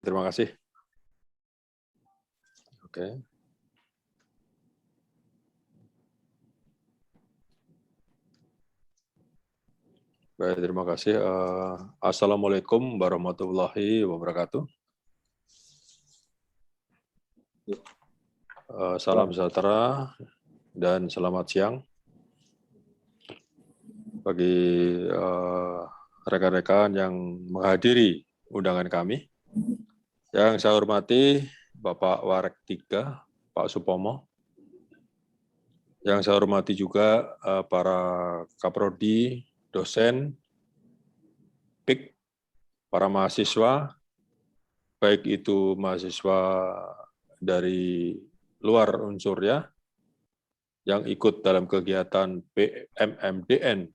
terima kasih. Oke. Baik, terima kasih. Assalamualaikum warahmatullahi wabarakatuh. Salam sejahtera dan selamat siang bagi rekan-rekan yang menghadiri undangan kami. Yang saya hormati Bapak Warek 3, Pak Supomo. Yang saya hormati juga para kaprodi, dosen, PIK, para mahasiswa, baik itu mahasiswa dari luar unsur ya, yang ikut dalam kegiatan PMMDN,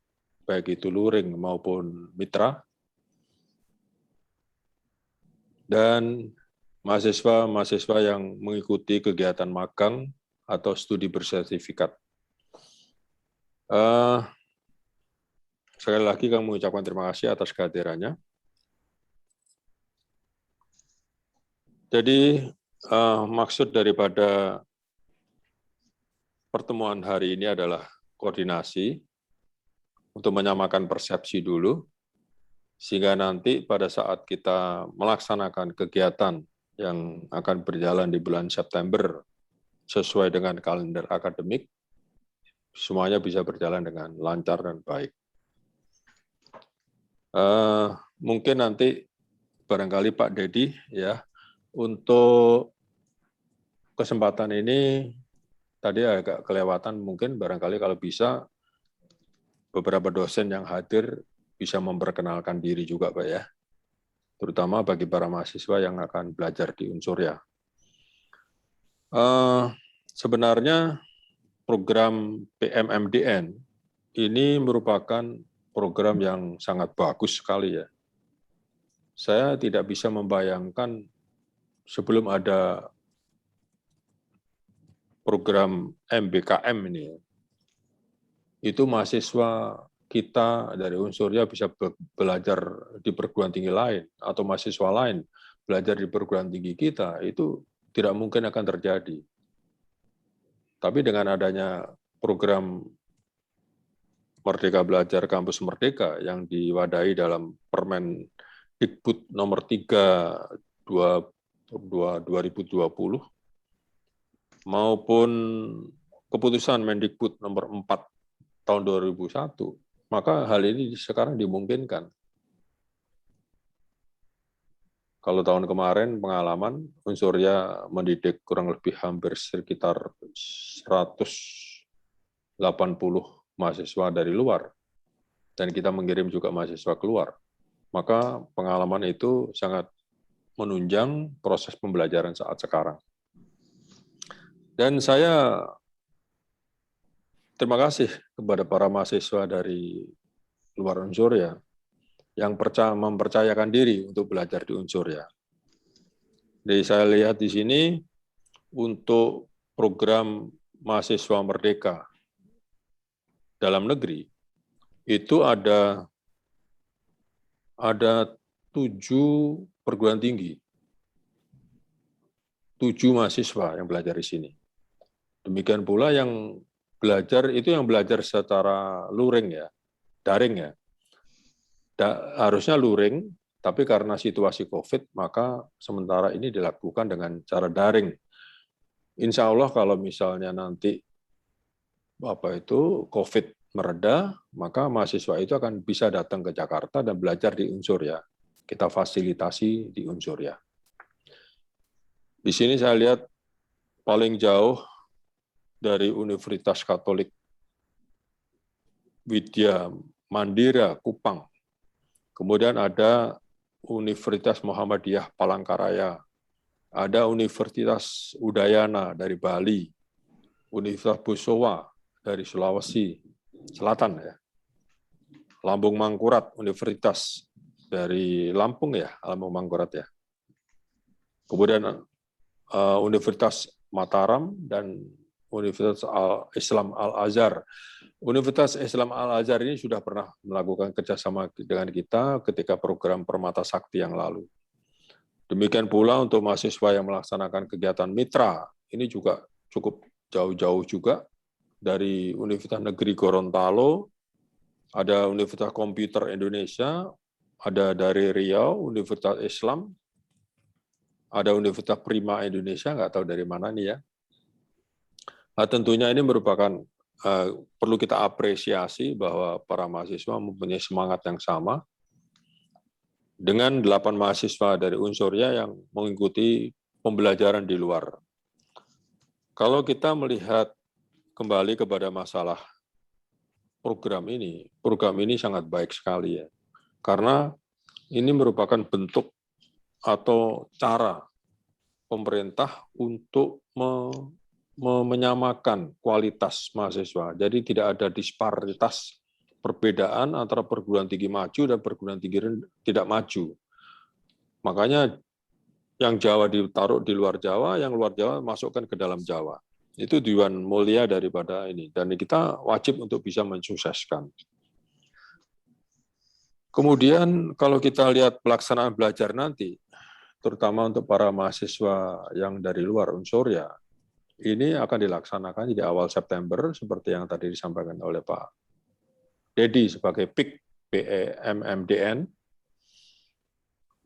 baik itu luring maupun mitra, dan mahasiswa-mahasiswa yang mengikuti kegiatan magang atau studi bersertifikat. Sekali lagi kami mengucapkan terima kasih atas kehadirannya. Jadi maksud daripada pertemuan hari ini adalah koordinasi untuk menyamakan persepsi dulu, sehingga nanti pada saat kita melaksanakan kegiatan yang akan berjalan di bulan September sesuai dengan kalender akademik, semuanya bisa berjalan dengan lancar dan baik. Mungkin nanti barangkali Pak Dedi ya, untuk kesempatan ini tadi agak kelewatan, mungkin barangkali kalau bisa beberapa dosen yang hadir bisa memperkenalkan diri juga Pak ya, terutama bagi para mahasiswa yang akan belajar di unsur ya. Sebenarnya program PMMDN ini merupakan program yang sangat bagus sekali ya. Saya tidak bisa membayangkan sebelum ada program MBKM ini, itu mahasiswa kita dari unsurnya bisa belajar di perguruan tinggi lain, atau mahasiswa lain belajar di perguruan tinggi kita, itu tidak mungkin akan terjadi. Tapi dengan adanya program Merdeka Belajar Kampus Merdeka yang diwadahi dalam Permendikbud nomor 3 2020 maupun keputusan Mendikbud nomor 4 tahun 2001, maka hal ini sekarang dimungkinkan. Kalau tahun kemarin pengalaman unsurnya mendidik kurang lebih hampir sekitar 180 mahasiswa dari luar, dan kita mengirim juga mahasiswa keluar, maka pengalaman itu sangat menunjang proses pembelajaran saat sekarang. Dan saya terima kasih kepada para mahasiswa dari luar unsur ya, yang mempercayakan diri untuk belajar di unsur ya. Jadi saya lihat di sini untuk program mahasiswa merdeka dalam negeri itu ada 7 perguruan tinggi, 7 mahasiswa yang belajar di sini. Demikian pula yang belajar itu yang belajar secara luring ya, daring ya. Harusnya luring, tapi karena situasi COVID, maka sementara ini dilakukan dengan cara daring. Insya Allah kalau misalnya nanti COVID mereda, maka mahasiswa itu akan bisa datang ke Jakarta dan belajar di unsur ya. Kita fasilitasi di unsur ya. Di sini saya lihat paling jauh dari Universitas Katolik Widya Mandira Kupang. Kemudian ada Universitas Muhammadiyah Palangkaraya, ada Universitas Udayana dari Bali, Universitas Bosowa dari Sulawesi Selatan ya, Lambung Mangkurat Universitas dari Lampung ya, Lambung Mangkurat ya. Kemudian Universitas Mataram dan Universitas Islam Al-Azhar. Universitas Islam Al-Azhar ini sudah pernah melakukan kerjasama dengan kita ketika program Permata Sakti yang lalu. Demikian pula untuk mahasiswa yang melaksanakan kegiatan mitra, ini juga cukup jauh-jauh juga dari Universitas Negeri Gorontalo, ada Universitas Komputer Indonesia, ada dari Riau, Universitas Islam, ada Universitas Prima Indonesia, nggak tahu dari mana nih ya. Nah, tentunya ini merupakan perlu kita apresiasi bahwa para mahasiswa mempunyai semangat yang sama dengan 8 mahasiswa dari Unsurya yang mengikuti pembelajaran di luar. Kalau kita melihat kembali kepada masalah program ini sangat baik sekali ya. Karena ini merupakan bentuk atau cara pemerintah untuk menyamakan kualitas mahasiswa. Jadi tidak ada disparitas perbedaan antara perguruan tinggi maju dan perguruan tinggi tidak maju. Makanya yang Jawa ditaruh di luar Jawa, yang luar Jawa masukkan ke dalam Jawa. Itu tujuan mulia daripada ini. Dan kita wajib untuk bisa mensukseskan. Kemudian kalau kita lihat pelaksanaan belajar nanti, terutama untuk para mahasiswa yang dari luar Unsurya, ini akan dilaksanakan di awal September, seperti yang tadi disampaikan oleh Pak Dedi sebagai PIK PEMMDN.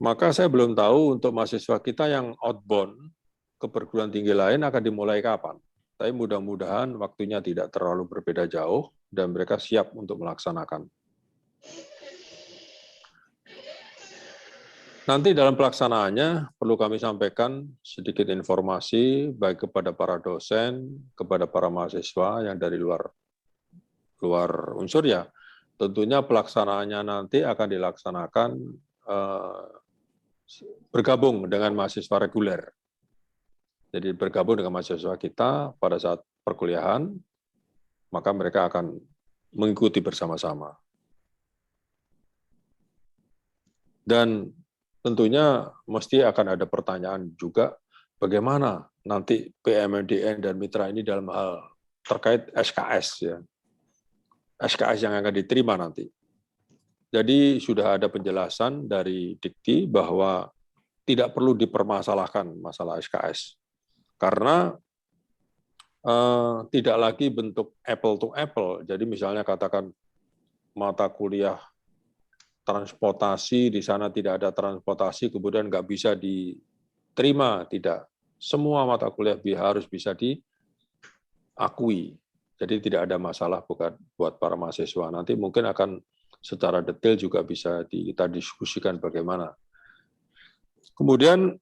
Maka saya belum tahu untuk mahasiswa kita yang outbound ke perguruan tinggi lain akan dimulai kapan. Tapi mudah-mudahan waktunya tidak terlalu berbeda jauh dan mereka siap untuk melaksanakan. Nanti dalam pelaksanaannya perlu kami sampaikan sedikit informasi baik kepada para dosen, kepada para mahasiswa yang dari luar Unsurya. Tentunya pelaksanaannya nanti akan dilaksanakan bergabung dengan mahasiswa reguler. Jadi bergabung dengan mahasiswa kita pada saat perkuliahan, maka mereka akan mengikuti bersama-sama. Dan tentunya mesti akan ada pertanyaan juga, bagaimana nanti PMDN dan mitra ini dalam hal terkait SKS, ya. SKS yang akan diterima nanti. Jadi sudah ada penjelasan dari Dikti bahwa tidak perlu dipermasalahkan masalah SKS. Karena tidak lagi bentuk apple to apple. Jadi misalnya katakan mata kuliah transportasi, di sana tidak ada transportasi, kemudian nggak bisa diterima, tidak. Semua mata kuliah harus bisa diakui. Jadi tidak ada masalah buat para mahasiswa. Nanti mungkin akan secara detail juga bisa kita diskusikan bagaimana. Kemudian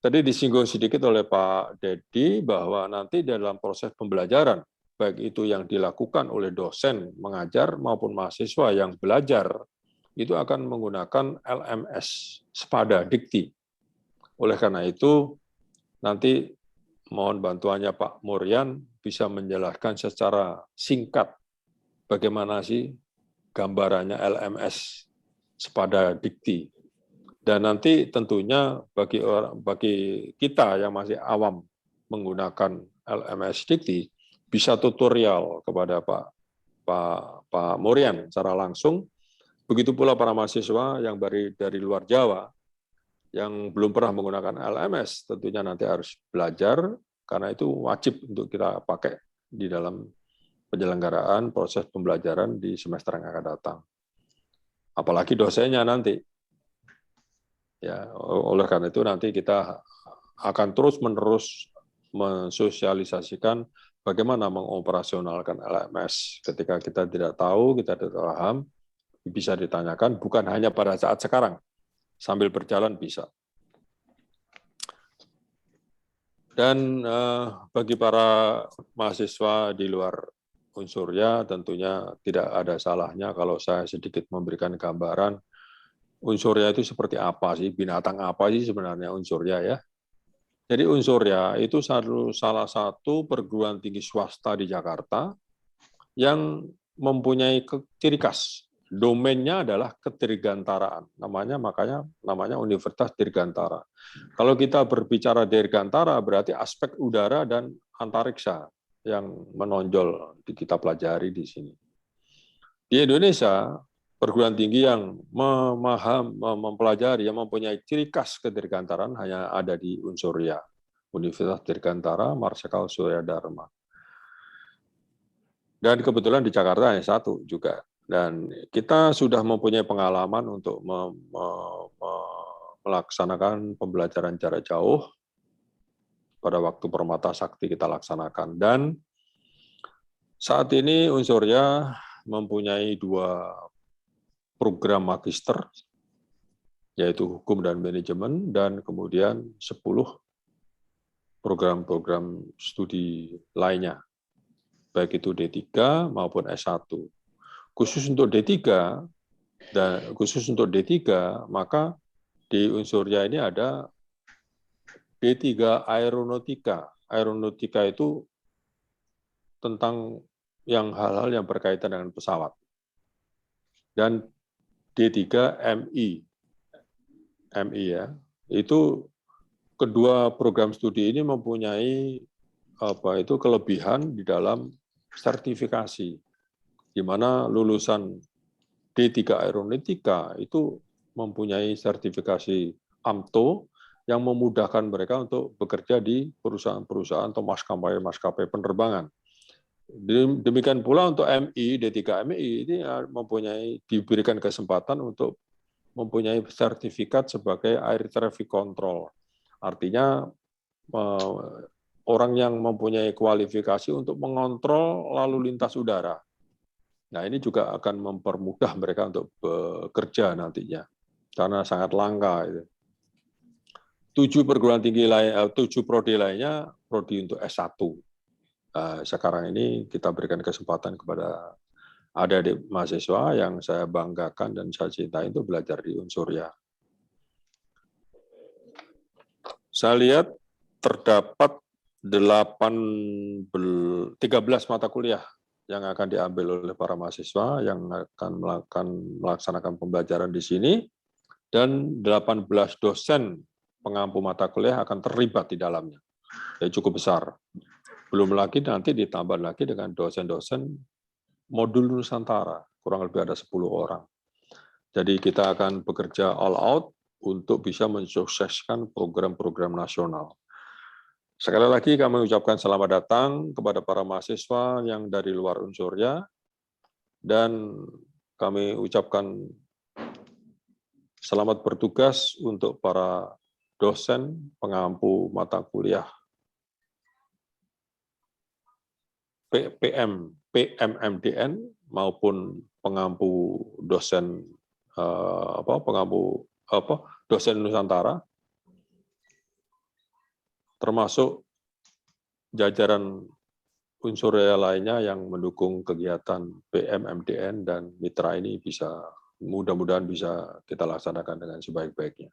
tadi disinggung sedikit oleh Pak Dedi bahwa nanti dalam proses pembelajaran, baik itu yang dilakukan oleh dosen mengajar maupun mahasiswa yang belajar, itu akan menggunakan LMS Sepada Dikti. Oleh karena itu, nanti mohon bantuannya Pak Murian bisa menjelaskan secara singkat bagaimana sih gambarannya LMS Sepada Dikti. Dan nanti tentunya bagi kita yang masih awam menggunakan LMS Dikti, bisa tutorial kepada Pak Murian secara langsung. Begitu pula para mahasiswa yang dari luar Jawa, yang belum pernah menggunakan LMS, tentunya nanti harus belajar, karena itu wajib untuk kita pakai di dalam penyelenggaraan proses pembelajaran di semester yang akan datang. Apalagi dosennya nanti. Ya, oleh karena itu nanti kita akan terus-menerus mensosialisasikan bagaimana mengoperasionalkan LMS. Ketika kita tidak tahu, kita tidak paham, bisa ditanyakan, bukan hanya pada saat sekarang, sambil berjalan bisa. Dan bagi para mahasiswa di luar Unsurya, tentunya tidak ada salahnya kalau saya sedikit memberikan gambaran Unsurya itu seperti apa sih, binatang apa sih sebenarnya Unsurya ya. Jadi Unsurya itu salah satu perguruan tinggi swasta di Jakarta yang mempunyai ciri khas. Domainnya adalah kedirgantaraan. Makanya namanya Universitas Dirgantara. Kalau kita berbicara Dirgantara berarti aspek udara dan antariksa yang menonjol kita pelajari di sini. Di Indonesia, perguruan tinggi yang mempelajari, yang mempunyai ciri khas kedirgantaran hanya ada di Unsurya, Universitas Dirgantara Marsikal Surya Dharma. Dan kebetulan di Jakarta hanya satu juga. Dan kita sudah mempunyai pengalaman untuk melaksanakan pembelajaran jarak jauh pada waktu Permata Sakti kita laksanakan. Dan saat ini Unsurya mempunyai 2 program magister, yaitu hukum dan manajemen, dan kemudian 10 program-program studi lainnya, baik itu D3 maupun S1. Khusus untuk D3, maka di Unsurya ini ada D3 Aeronautika. Aeronautika itu tentang hal-hal yang berkaitan dengan pesawat. Dan D3 MI ya, itu kedua program studi ini mempunyai kelebihan di dalam sertifikasi, di mana lulusan D3 Aeronautika itu mempunyai sertifikasi AMTO yang memudahkan mereka untuk bekerja di perusahaan-perusahaan atau maskapai penerbangan. Demikian pula untuk MI, D3 MI ini diberikan kesempatan untuk mempunyai sertifikat sebagai Air Traffic Control. Artinya orang yang mempunyai kualifikasi untuk mengontrol lalu lintas udara. Nah, ini juga akan mempermudah mereka untuk bekerja nantinya, karena sangat langka. 7 perguruan tinggi lain, 7 prodi lainnya, prodi untuk S1. Sekarang ini kita berikan kesempatan kepada adik-adik mahasiswa yang saya banggakan dan saya cintai untuk belajar di Unsurya. Saya lihat terdapat 13 mata kuliah yang akan diambil oleh para mahasiswa yang akan melaksanakan pembelajaran di sini, dan 18 dosen pengampu mata kuliah akan terlibat di dalamnya. Jadi cukup besar. Belum lagi nanti ditambah lagi dengan dosen-dosen modul Nusantara, kurang lebih ada 10 orang. Jadi kita akan bekerja all out untuk bisa mensukseskan program-program nasional. Sekali lagi kami ucapkan selamat datang kepada para mahasiswa yang dari luar Unsurya, dan kami ucapkan selamat bertugas untuk para dosen pengampu mata kuliah PMMDN maupun pengampu dosen dosen Nusantara, termasuk jajaran Unsurya lainnya yang mendukung kegiatan PMMDN, dan mitra ini mudah-mudahan bisa kita laksanakan dengan sebaik-baiknya.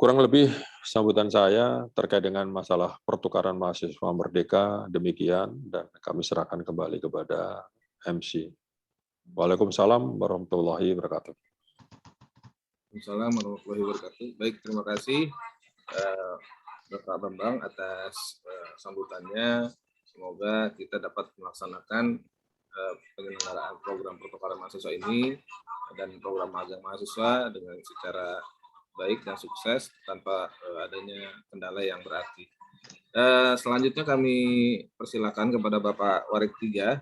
Kurang lebih sambutan saya terkait dengan masalah pertukaran mahasiswa merdeka demikian, dan kami serahkan kembali kepada MC. Waalaikumsalam warahmatullahi wabarakatuh. Waalaikumsalam warahmatullahi wabarakatuh. Baik, terima kasih Bapak Bambang atas sambutannya. Semoga kita dapat melaksanakan penyelenggaraan program pertukaran mahasiswa ini dan program magang mahasiswa dengan secara baik dan sukses tanpa adanya kendala yang berarti. Selanjutnya kami persilakan kepada Bapak Warik 3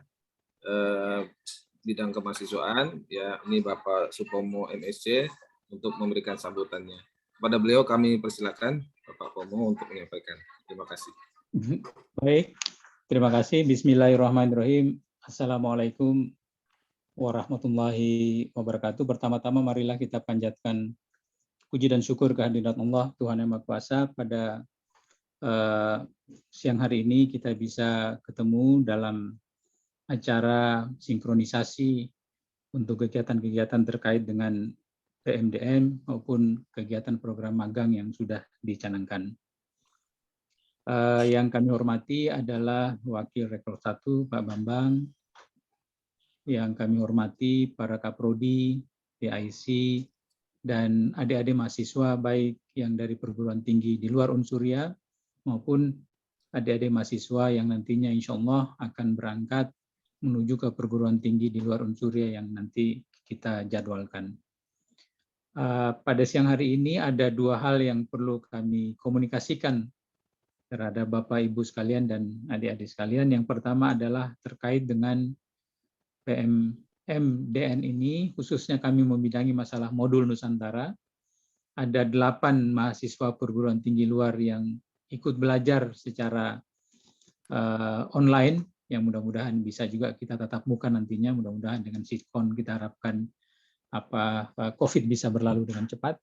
bidang kemahasiswaan, ya ini Bapak Supomo MSc untuk memberikan sambutannya. Kepada beliau kami persilakan Bapak Pomo untuk menyampaikan. Terima kasih. Baik, terima kasih. Bismillahirrahmanirrahim. Assalamualaikum warahmatullahi wabarakatuh. Pertama-tama marilah kita panjatkan puji dan syukur kehadirat Allah, Tuhan Yang Maha Kuasa. Pada siang hari ini kita bisa ketemu dalam acara sinkronisasi untuk kegiatan-kegiatan terkait dengan PMDN maupun kegiatan program magang yang sudah dicanangkan. Yang kami hormati adalah Wakil Rektor 1, Pak Bambang. Yang kami hormati para Kaprodi, PIC, dan adik-adik mahasiswa baik yang dari perguruan tinggi di luar Unsurya maupun adik-adik mahasiswa yang nantinya insya Allah akan berangkat menuju ke perguruan tinggi di luar Unsuria yang nanti kita jadwalkan. Pada siang hari ini ada dua hal yang perlu kami komunikasikan terhadap Bapak Ibu sekalian dan adik-adik sekalian. Yang pertama adalah terkait dengan PMMDN ini, khususnya kami membidangi masalah modul Nusantara. Ada 8 mahasiswa perguruan tinggi luar yang ikut belajar secara online, yang mudah-mudahan bisa juga kita tatap muka nantinya, mudah-mudahan dengan sitkon kita harapkan COVID bisa berlalu dengan cepat.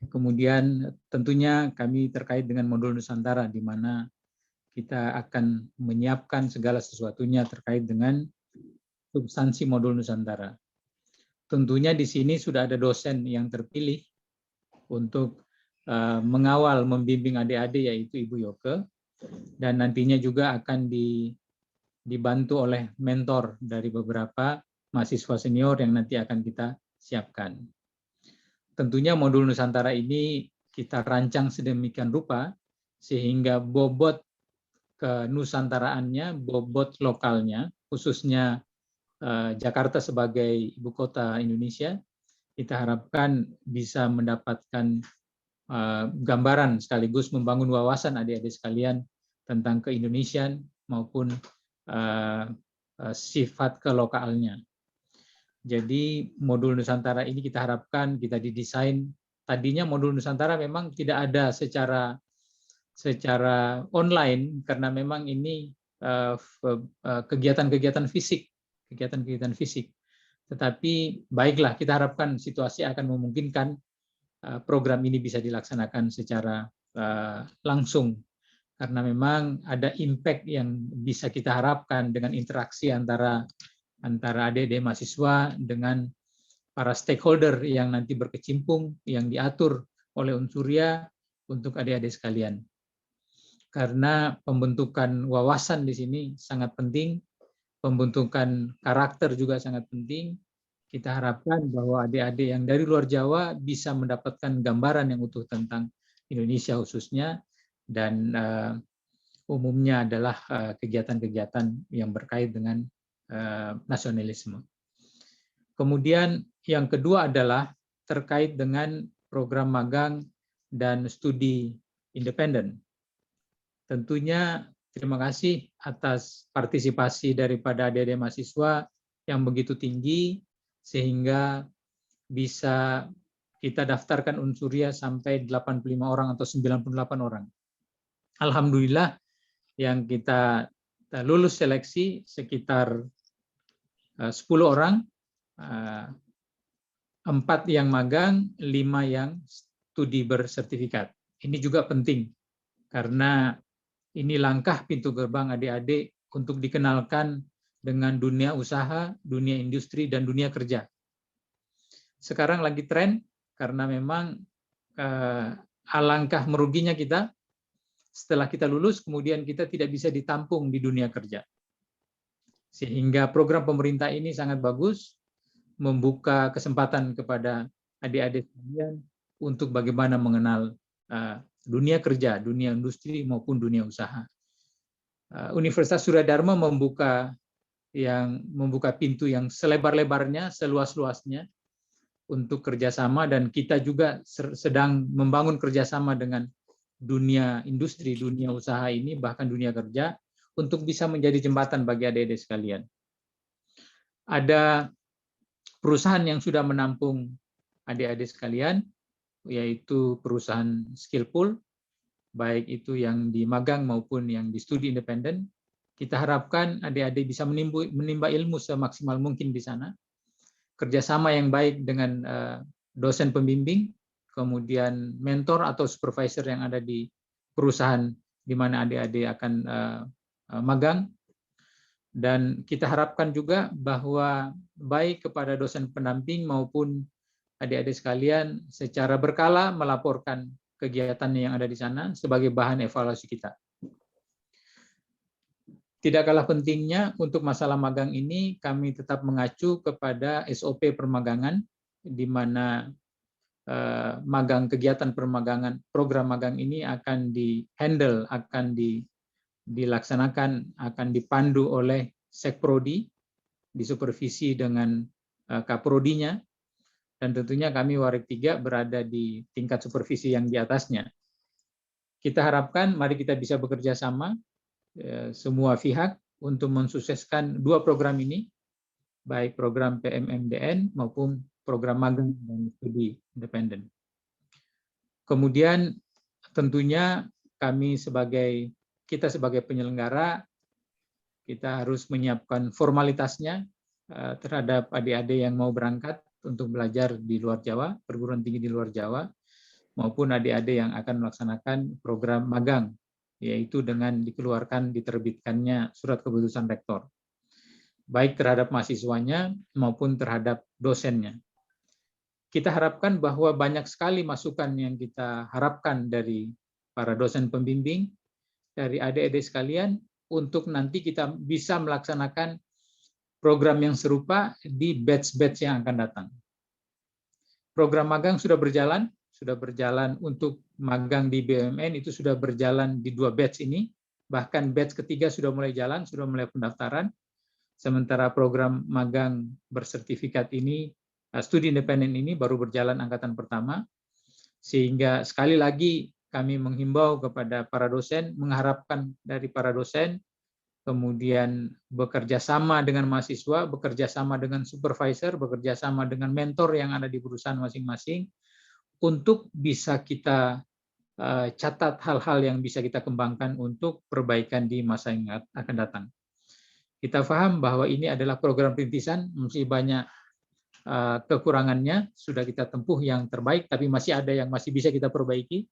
Kemudian tentunya kami terkait dengan modul Nusantara, di mana kita akan menyiapkan segala sesuatunya terkait dengan substansi modul Nusantara. Tentunya di sini sudah ada dosen yang terpilih untuk mengawal, membimbing adik-adik, yaitu Ibu Yoke, dan nantinya juga akan dibantu oleh mentor dari beberapa mahasiswa senior yang nanti akan kita siapkan. Tentunya modul Nusantara ini kita rancang sedemikian rupa sehingga bobot kenusantaraannya, bobot lokalnya, khususnya Jakarta sebagai ibu kota Indonesia, kita harapkan bisa mendapatkan gambaran sekaligus membangun wawasan adik-adik sekalian tentang keindonesian maupun sifat kelokalnya. Jadi modul Nusantara ini kita harapkan kita didesain. Tadinya modul Nusantara memang tidak ada secara online karena memang ini kegiatan-kegiatan fisik. Tetapi baiklah, kita harapkan situasi akan memungkinkan program ini bisa dilaksanakan secara langsung, karena memang ada impact yang bisa kita harapkan dengan interaksi antara adik-adik mahasiswa dengan para stakeholder yang nanti berkecimpung, yang diatur oleh Unsuria untuk adik-adik sekalian. Karena pembentukan wawasan di sini sangat penting, pembentukan karakter juga sangat penting. Kita harapkan bahwa adik-adik yang dari luar Jawa bisa mendapatkan gambaran yang utuh tentang Indonesia khususnya, dan umumnya adalah kegiatan-kegiatan yang berkait dengan nasionalisme. Kemudian yang kedua adalah terkait dengan program magang dan studi independen. Tentunya terima kasih atas partisipasi daripada adik-adik mahasiswa yang begitu tinggi sehingga bisa kita daftarkan Unsuria sampai 85 orang atau 98 orang. Alhamdulillah yang kita lulus seleksi sekitar 10 orang, 4 yang magang, 5 yang studi bersertifikat. Ini juga penting, karena ini langkah pintu gerbang adik-adik untuk dikenalkan dengan dunia usaha, dunia industri, dan dunia kerja. Sekarang lagi tren, karena memang alangkah meruginya kita, setelah kita lulus, kemudian kita tidak bisa ditampung di dunia kerja. Sehingga program pemerintah ini sangat bagus, membuka kesempatan kepada adik-adik sekalian untuk bagaimana mengenal dunia kerja, dunia industri maupun dunia usaha. Universitas Surya Dharma membuka pintu yang selebar-lebarnya, seluas-luasnya untuk kerjasama, dan kita juga sedang membangun kerjasama dengan dunia industri, dunia usaha ini, bahkan dunia kerja, untuk bisa menjadi jembatan bagi adik-adik sekalian. Ada perusahaan yang sudah menampung adik-adik sekalian, yaitu perusahaan Skillpool, baik itu yang di magang maupun yang di studi independen. Kita harapkan adik-adik bisa menimba ilmu semaksimal mungkin di sana. Kerjasama yang baik dengan dosen pembimbing, kemudian mentor atau supervisor yang ada di perusahaan di mana adik-adik akan magang. Dan kita harapkan juga bahwa baik kepada dosen pendamping maupun adik-adik sekalian secara berkala melaporkan kegiatan yang ada di sana sebagai bahan evaluasi kita. Tidak kalah pentingnya untuk masalah magang ini, kami tetap mengacu kepada SOP permagangan, di mana magang kegiatan permagangan, program magang ini akan dihandle, akan dilaksanakan, akan dipandu oleh Sekprodi, disupervisi dengan Kaprodinya, dan tentunya kami Warek 3 berada di tingkat supervisi yang di atasnya. Kita harapkan mari kita bisa bekerja sama semua pihak untuk mensukseskan 2 program ini, baik program PMMDN maupun program magang dan studi independen. Kemudian tentunya kita sebagai penyelenggara, kita harus menyiapkan formalitasnya terhadap adik-adik yang mau berangkat untuk belajar di luar Jawa, perguruan tinggi di luar Jawa, maupun adik-adik yang akan melaksanakan program magang, yaitu dengan diterbitkannya surat keputusan rektor, baik terhadap mahasiswanya maupun terhadap dosennya. Kita harapkan bahwa banyak sekali masukan yang kita harapkan dari para dosen pembimbing, dari adik-adik sekalian, untuk nanti kita bisa melaksanakan program yang serupa di batch-batch yang akan datang. Program magang sudah berjalan untuk magang di BUMN itu sudah berjalan di 2 batch ini, bahkan batch ketiga sudah mulai jalan, sudah mulai pendaftaran. Sementara program magang bersertifikat ini, studi independen ini baru berjalan angkatan pertama, sehingga sekali lagi kami menghimbau kepada para dosen, mengharapkan dari para dosen, kemudian bekerja sama dengan mahasiswa, bekerja sama dengan supervisor, bekerja sama dengan mentor yang ada di perusahaan masing-masing, untuk bisa kita catat hal-hal yang bisa kita kembangkan untuk perbaikan di masa yang akan datang. Kita paham bahwa ini adalah program rintisan, masih banyak kekurangannya, sudah kita tempuh yang terbaik, tapi masih ada yang masih bisa kita perbaiki.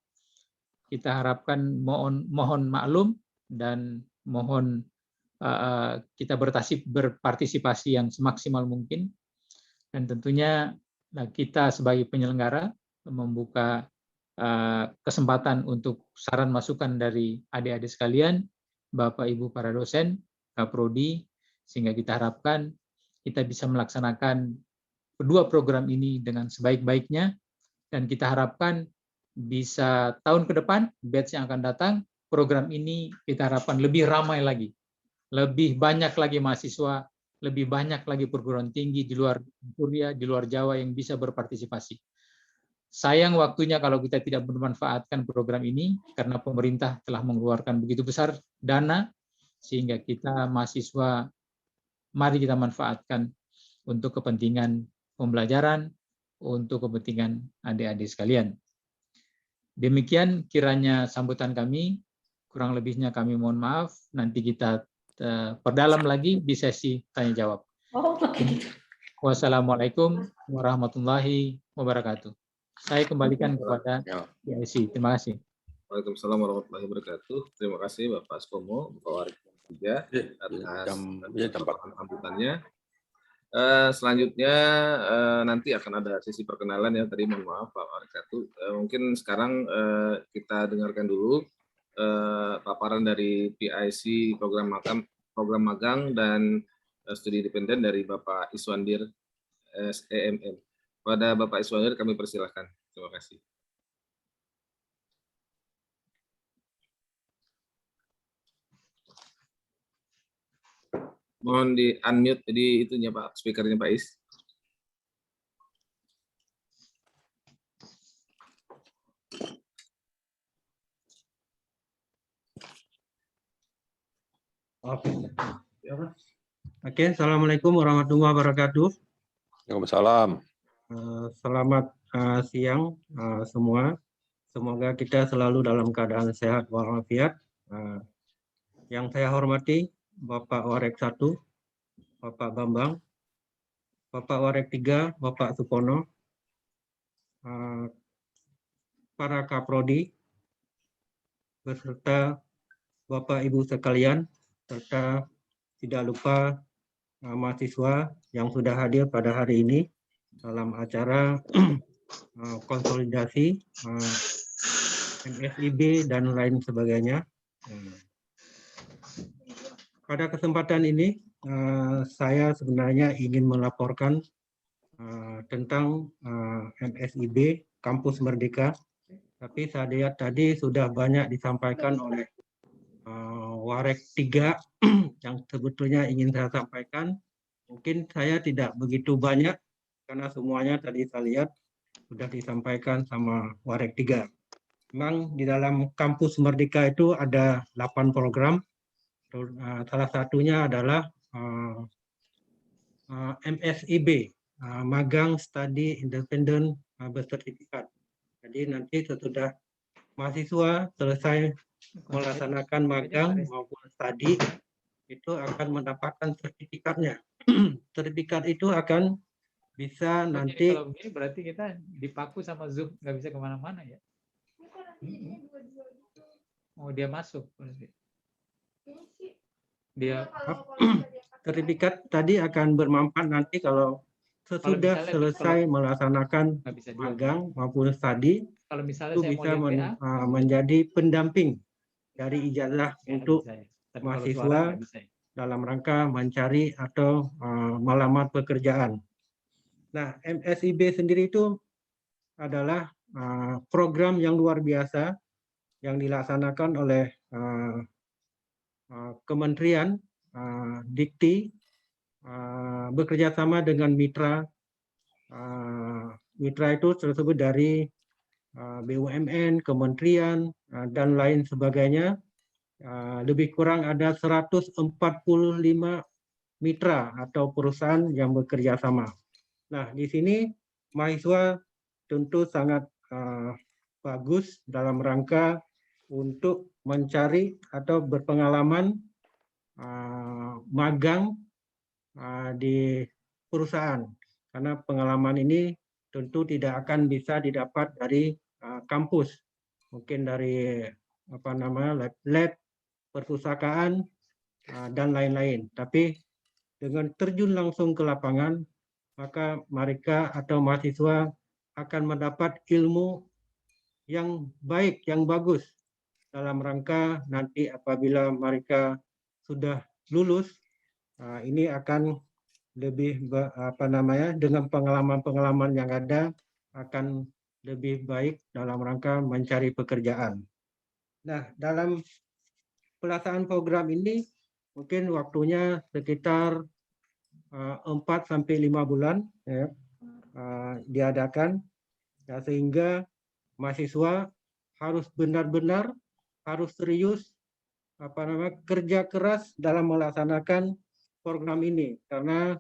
Kita harapkan mohon maklum dan mohon kita berpartisipasi yang semaksimal mungkin, dan tentunya kita sebagai penyelenggara membuka kesempatan untuk saran masukan dari adik-adik sekalian, Bapak Ibu para dosen, Kaprodi, sehingga kita harapkan kita bisa melaksanakan kedua program ini dengan sebaik-baiknya, dan kita harapkan bisa tahun ke depan, batch yang akan datang, program ini kita harapkan lebih ramai lagi, lebih banyak lagi mahasiswa, lebih banyak lagi perguruan tinggi di luar Suriah, di luar Jawa yang bisa berpartisipasi. Sayang waktunya kalau kita tidak memanfaatkan program ini, karena pemerintah telah mengeluarkan begitu besar dana, sehingga kita mahasiswa, mari kita manfaatkan untuk kepentingan pembelajaran, untuk kepentingan adik-adik sekalian. Demikian kiranya sambutan kami, kurang lebihnya kami mohon maaf, nanti kita perdalam lagi di sesi tanya jawab. Wassalamualaikum warahmatullahi wabarakatuh. Saya kembalikan kepada PIC. Terima kasih. Waalaikumsalam warahmatullahi wabarakatuh. Terima kasih Bapak Askomo, Bapak Warek 3 atas sambutannya. Selanjutnya nanti akan ada sesi perkenalan ya. Tadi mohon maaf Pak Wabarakatuh. Mungkin sekarang kita dengarkan dulu paparan dari PIC program magang dan studi independen dari Bapak Iswandir SEMM. Pada Bapak Iswandir kami persilahkan. Terima kasih. Mohon di unmute jadi itunya Pak, speakernya Pak Is. Oke, assalamualaikum warahmatullahi wabarakatuh. Waalaikumsalam. Selamat siang semua. Semoga kita selalu dalam keadaan sehat walafiat. Yang saya hormati Bapak Warek 1, Bapak Bambang, Bapak Warek 3, Bapak Supono, para Kaprodi, beserta Bapak Ibu sekalian, serta tidak lupa mahasiswa yang sudah hadir pada hari ini dalam acara konsolidasi MSIB dan lain sebagainya. Pada kesempatan ini, saya sebenarnya ingin melaporkan tentang MSIB Kampus Merdeka, tapi saya lihat tadi sudah banyak disampaikan oleh Warek 3 yang sebetulnya ingin saya sampaikan. Mungkin saya tidak begitu banyak karena semuanya tadi saya lihat sudah disampaikan sama Warek 3. Memang di dalam kampus Merdeka itu ada 8 program. Salah satunya adalah MSIB, Magang Studi Independen Bersertifikat. Jadi nanti sesudah mahasiswa selesai melaksanakan magang maupun studi itu akan mendapatkan sertifikatnya. Sertifikat itu akan bisa nanti. Kalau begini berarti kita dipaku sama Zoom, nggak bisa kemana-mana ya. Oh, dia masuk berarti. Dia sertifikat tadi akan bermanfaat nanti kalau sesudah selesai melaksanakan magang maupun studi, kalau misalnya itu saya bisa mau lihat menjadi pendamping dari ijazah untuk Tapi mahasiswa dalam rangka mencari atau melamar pekerjaan. Nah, MSIB sendiri itu adalah program yang luar biasa yang dilaksanakan oleh Kementerian Dikti bekerja sama dengan mitra. Mitra itu tersebut dari BUMN, kementerian, dan lain sebagainya. Lebih kurang ada 145 mitra atau perusahaan yang bekerja sama. Nah, di sini mahasiswa tentu sangat bagus dalam rangka untuk mencari atau berpengalaman magang di perusahaan. Karena pengalaman ini tentu tidak akan bisa didapat dari kampus. Mungkin dari lab, perpustakaan, dan lain-lain. Tapi dengan terjun langsung ke lapangan, maka mereka atau mahasiswa akan mendapat ilmu yang baik, yang bagus dalam rangka nanti apabila mereka sudah lulus, ini akan lebih dengan pengalaman-pengalaman yang ada akan lebih baik dalam rangka mencari pekerjaan. Nah, dalam pelaksanaan program ini mungkin waktunya sekitar 4-5 bulan ya, diadakan ya, sehingga mahasiswa harus benar-benar harus serius kerja keras dalam melaksanakan program ini, karena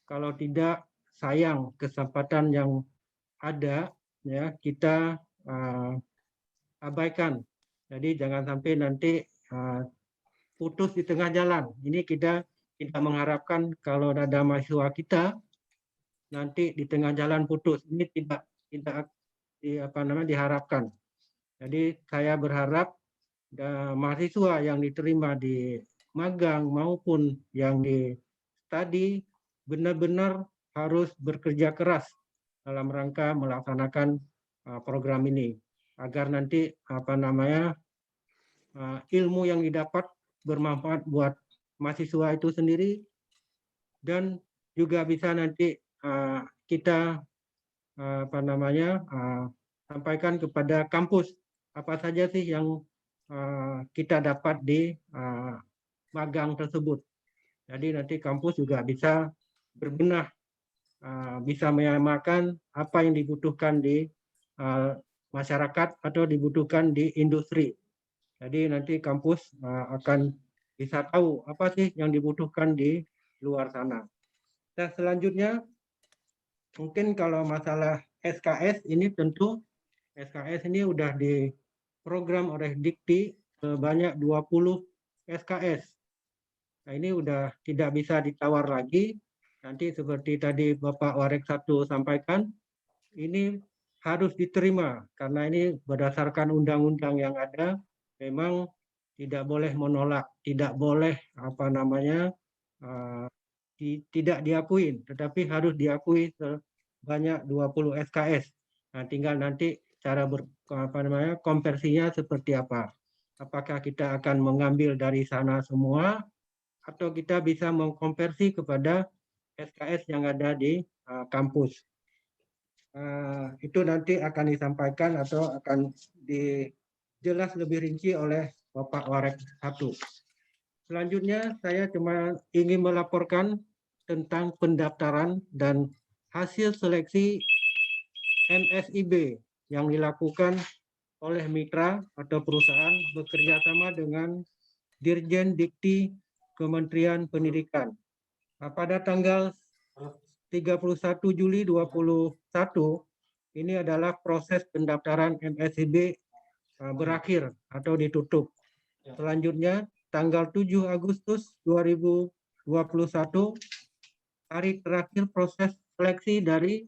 kalau tidak sayang kesempatan yang ada ya kita abaikan. Jadi jangan sampai nanti putus di tengah jalan. Ini kita mengharapkan kalau ada mahasiswa kita nanti di tengah jalan putus. Ini tidak diharapkan. Jadi saya berharap mahasiswa yang diterima di magang maupun yang di studi benar-benar harus bekerja keras dalam rangka melaksanakan program ini agar nanti ilmu yang didapat bermanfaat buat mahasiswa itu sendiri dan juga bisa nanti kita sampaikan kepada kampus apa saja sih yang kita dapat di magang tersebut. Jadi nanti kampus juga bisa berbenah, bisa menyamakan apa yang dibutuhkan di masyarakat atau dibutuhkan di industri. Jadi nanti kampus akan bisa tahu apa sih yang dibutuhkan di luar sana. Nah, selanjutnya mungkin kalau masalah SKS ini tentu SKS ini udah diprogram oleh Dikti sebanyak 20 SKS. Nah, ini udah tidak bisa ditawar lagi. Nanti seperti tadi Bapak Warek 1 sampaikan, ini harus diterima karena ini berdasarkan undang-undang yang ada, memang tidak boleh menolak, tidak boleh tidak diakui, tetapi harus diakui sebanyak 20 SKS. Nah, tinggal nanti cara konversinya seperti apa. Apakah kita akan mengambil dari sana semua atau kita bisa mengkonversi kepada SKS yang ada di kampus. Itu nanti akan disampaikan atau akan dijelas lebih rinci oleh Bapak Warek 1. Selanjutnya saya cuma ingin melaporkan tentang pendaftaran dan hasil seleksi MSIB yang dilakukan oleh mitra atau perusahaan bekerja sama dengan Dirjen Dikti Kementerian Pendidikan. Pada tanggal 31 Juli 2021 ini adalah proses pendaftaran MSIB berakhir atau ditutup. Selanjutnya tanggal 7 Agustus 2021 hari terakhir proses seleksi dari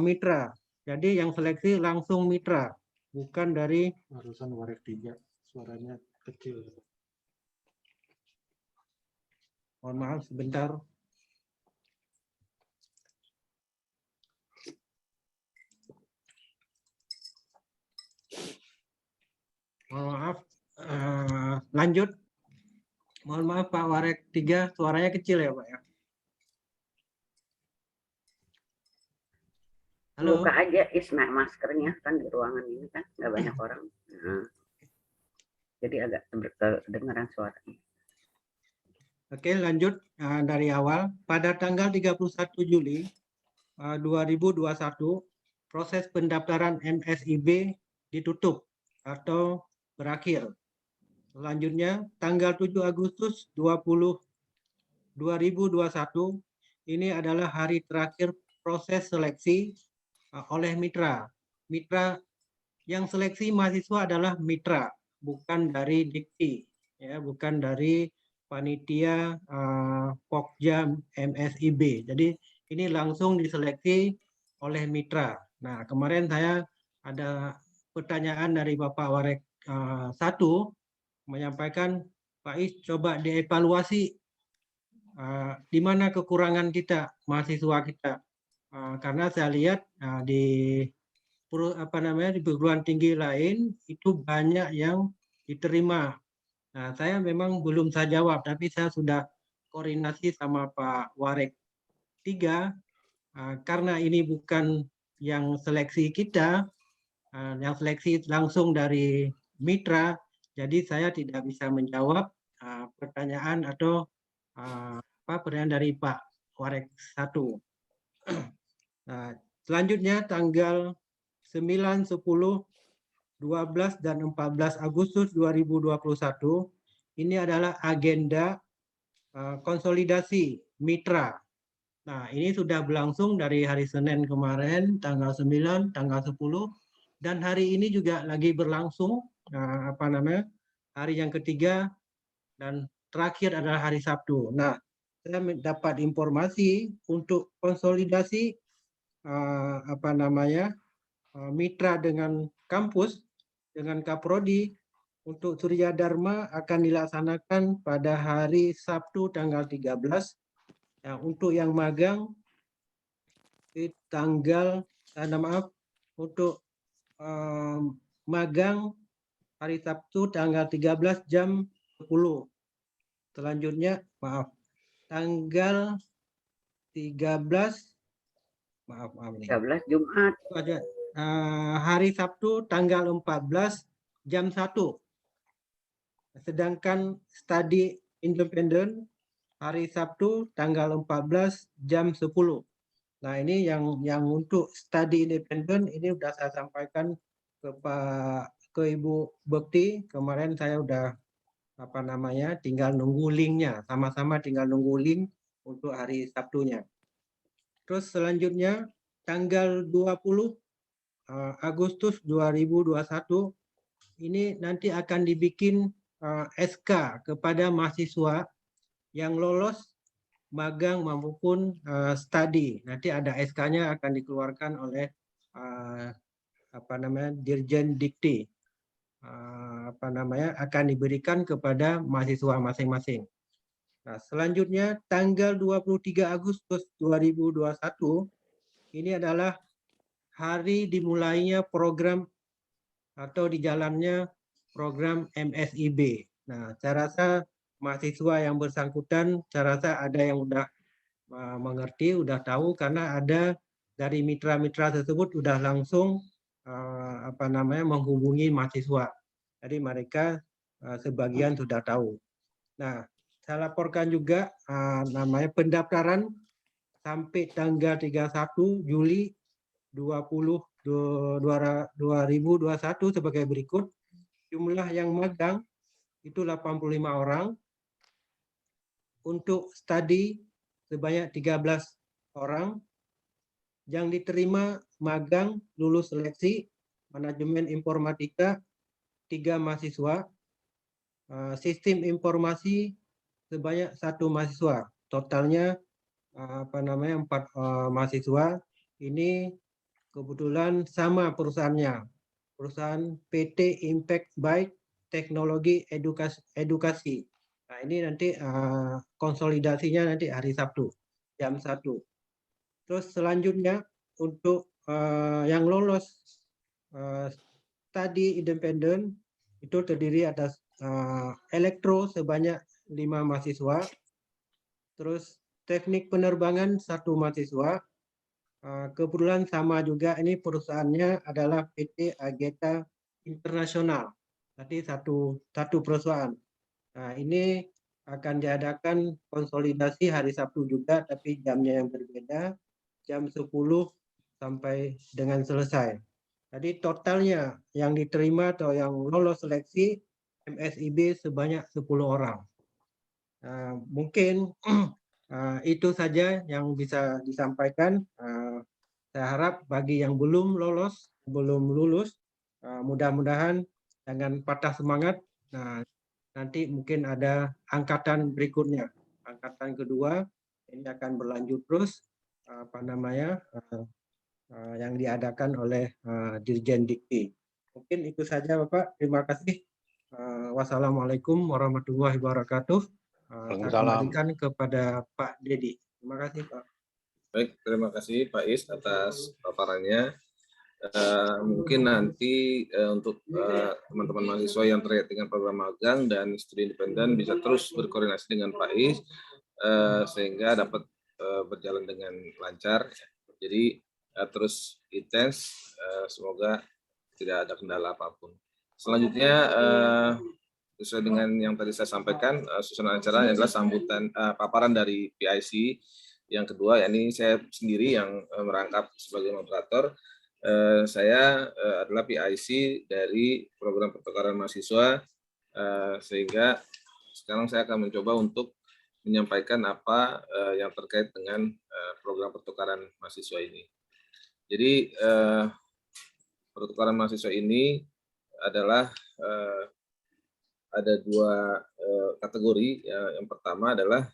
mitra. Jadi yang seleksi langsung mitra, bukan dari Barusan Warek 3, suaranya kecil. mohon maaf sebentar. Mohon maaf, lanjut. Mohon maaf Pak Warek 3, suaranya kecil ya Pak ya. Halo. Buka aja Isna maskernya kan di ruangan ini kan nggak banyak orang. Jadi agak kedengaran suaranya. Oke, lanjut dari awal. Pada tanggal 31 Juli 2021, proses pendaftaran MSIB ditutup atau berakhir. Selanjutnya, tanggal 7 Agustus 2021, ini adalah hari terakhir proses seleksi oleh mitra. Mitra yang seleksi mahasiswa adalah mitra, bukan dari Dikti, ya, bukan dari panitia Pokja MSIB. Jadi ini langsung diseleksi oleh mitra. Nah, kemarin saya ada pertanyaan dari Bapak Warek 1 menyampaikan, Pak Is coba dievaluasi di mana kekurangan kita, mahasiswa kita. Karena saya lihat di perguruan tinggi lain itu banyak yang diterima. Nah, saya memang belum saya jawab, tapi saya sudah koordinasi sama Pak Warek 3, karena ini bukan yang seleksi kita, yang seleksi langsung dari mitra, jadi saya tidak bisa menjawab pertanyaan atau pertanyaan dari Pak Warek 1. Nah, selanjutnya tanggal 9, 10, 12 dan 14 Agustus 2021 ini adalah agenda konsolidasi mitra. Nah, ini sudah berlangsung dari hari Senin kemarin tanggal 9, tanggal 10 dan hari ini juga lagi berlangsung hari yang ketiga dan terakhir adalah hari Sabtu. Nah, saya dapat informasi untuk konsolidasi mitra dengan kampus, dengan Kaprodi untuk Surya Dharma akan dilaksanakan pada hari Sabtu tanggal 13. Untuk yang magang di tanggal untuk magang hari Sabtu tanggal 13 jam 10. Selanjutnya tanggal 13 Jumat. Hari Sabtu tanggal 14 jam 1. Sedangkan studi independen hari Sabtu tanggal 14 jam 10. Nah, ini yang untuk studi independen ini sudah saya sampaikan ke Ibu Bekti. Kemarin saya udah tinggal nunggu linknya, sama-sama tinggal nunggu link untuk hari Sabtunya. Terus selanjutnya tanggal 20 Agustus 2021 ini nanti akan dibikin SK kepada mahasiswa yang lolos magang maupun studi. Nanti ada SK-nya akan dikeluarkan oleh Dirjen Dikti. Akan diberikan kepada mahasiswa masing-masing. Nah, selanjutnya tanggal 23 Agustus 2021 ini adalah hari dimulainya program atau dijalannya program MSIB. Nah, saya rasa mahasiswa yang bersangkutan, saya rasa ada yang sudah mengerti, sudah tahu karena ada dari mitra-mitra tersebut sudah langsung menghubungi mahasiswa. Jadi mereka sebagian sudah tahu. Nah, saya laporkan juga namanya pendaftaran sampai tanggal 31 Juli 2021 sebagai berikut. Jumlah yang magang itu 85 orang. Untuk studi sebanyak 13 orang. Yang diterima magang lulus seleksi manajemen informatika 3 mahasiswa. Sistem informasi sebanyak 1 mahasiswa. Totalnya 4 mahasiswa. Ini kebetulan sama perusahaannya. Perusahaan PT Impact Byte Teknologi Edukasi. Nah, ini nanti konsolidasinya nanti hari Sabtu jam 1. Terus selanjutnya untuk yang lolos studi independen itu terdiri atas elektro sebanyak 5 mahasiswa, terus teknik penerbangan 1 mahasiswa. Kebetulan sama juga ini perusahaannya adalah PT Ageta Internasional, nanti satu perusahaan. Nah, ini akan diadakan konsolidasi hari Sabtu juga, tapi jamnya yang berbeda, jam 10 sampai dengan selesai. Jadi totalnya yang diterima atau yang lolos seleksi MSIB sebanyak 10 orang. Mungkin itu saja yang bisa disampaikan. Saya harap bagi yang belum lulus, mudah-mudahan jangan patah semangat. Nanti mungkin ada angkatan berikutnya, angkatan kedua ini akan berlanjut terus yang diadakan oleh Dirjen Dikti. Mungkin itu saja Bapak. Terima kasih. Wassalamualaikum warahmatullahi wabarakatuh. Saya kembalikan kepada Pak Dedi. Terima kasih Pak. Baik, terima kasih Pak Is atas paparannya. Mungkin nanti untuk teman-teman mahasiswa yang terkait dengan program magang dan studi independen bisa terus berkoordinasi dengan Pak Is sehingga dapat berjalan dengan lancar. Jadi terus intens, semoga tidak ada kendala apapun. Selanjutnya sesuai dengan yang tadi saya sampaikan, susunan acara adalah sambutan paparan dari PIC. Yang kedua, yakni saya sendiri yang merangkap sebagai moderator. Saya adalah PIC dari program pertukaran mahasiswa, sehingga sekarang saya akan mencoba untuk menyampaikan apa yang terkait dengan program pertukaran mahasiswa ini. Jadi pertukaran mahasiswa ini adalah ada 2 kategori. Yang pertama adalah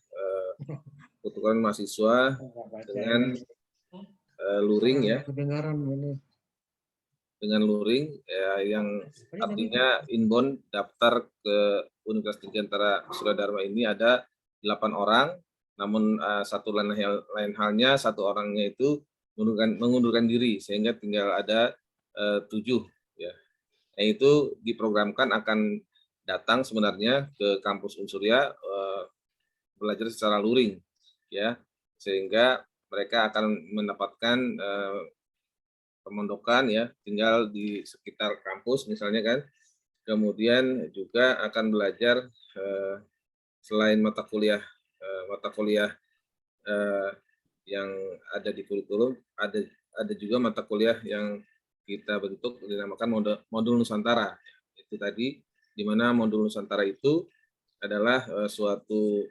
pertukaran mahasiswa dengan luring ya, dengan luring yang artinya inbound daftar ke Universitas Dirgantara Suradharma ini ada 8 orang, namun satu lain halnya 1 orangnya itu mengundurkan diri sehingga tinggal ada 7 ya. Yang itu diprogramkan akan datang sebenarnya ke kampus Unsurya belajar secara luring ya, sehingga mereka akan mendapatkan pemondokan ya, tinggal di sekitar kampus misalnya kan. Kemudian juga akan belajar selain mata kuliah yang ada di kurikulum, ada juga mata kuliah yang kita bentuk dinamakan modul Nusantara. Itu tadi, di mana modul Nusantara itu adalah suatu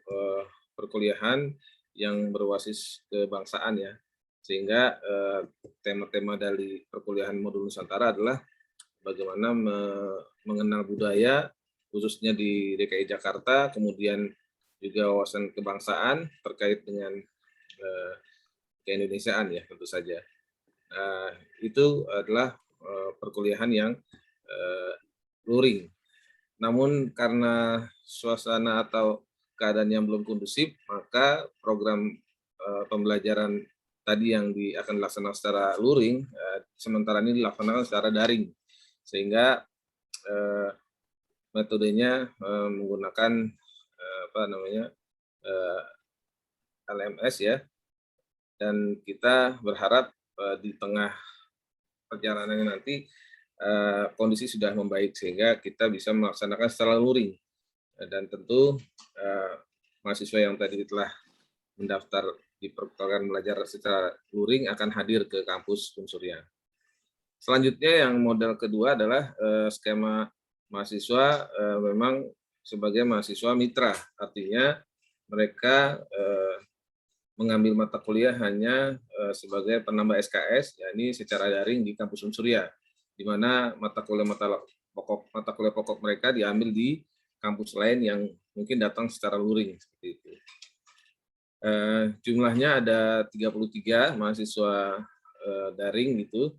perkuliahan yang berbasis kebangsaan ya, sehingga tema-tema dari perkuliahan modul Nusantara adalah bagaimana mengenal budaya khususnya di DKI Jakarta, kemudian juga wawasan kebangsaan terkait dengan keindonesiaan ya tentu saja. Itu adalah perkuliahan yang luring. Namun karena suasana atau keadaan yang belum kondusif, maka program pembelajaran tadi yang akan dilaksanakan secara luring, sementara ini dilaksanakan secara daring, sehingga metodenya menggunakan LMS ya, dan kita berharap di tengah perjalanannya nanti kondisi sudah membaik sehingga kita bisa melaksanakan secara luring. Dan tentu mahasiswa yang tadi telah mendaftar di pertukaran belajar secara luring akan hadir ke kampus Unsurya. Selanjutnya yang model kedua adalah skema mahasiswa memang sebagai mahasiswa mitra, artinya mereka mengambil mata kuliah hanya sebagai penambah SKS, yakni secara daring di kampus Unsurya, di mana mata kuliah pokok mereka diambil di kampus lain yang mungkin datang secara luring seperti itu. Jumlahnya ada 33 mahasiswa daring gitu,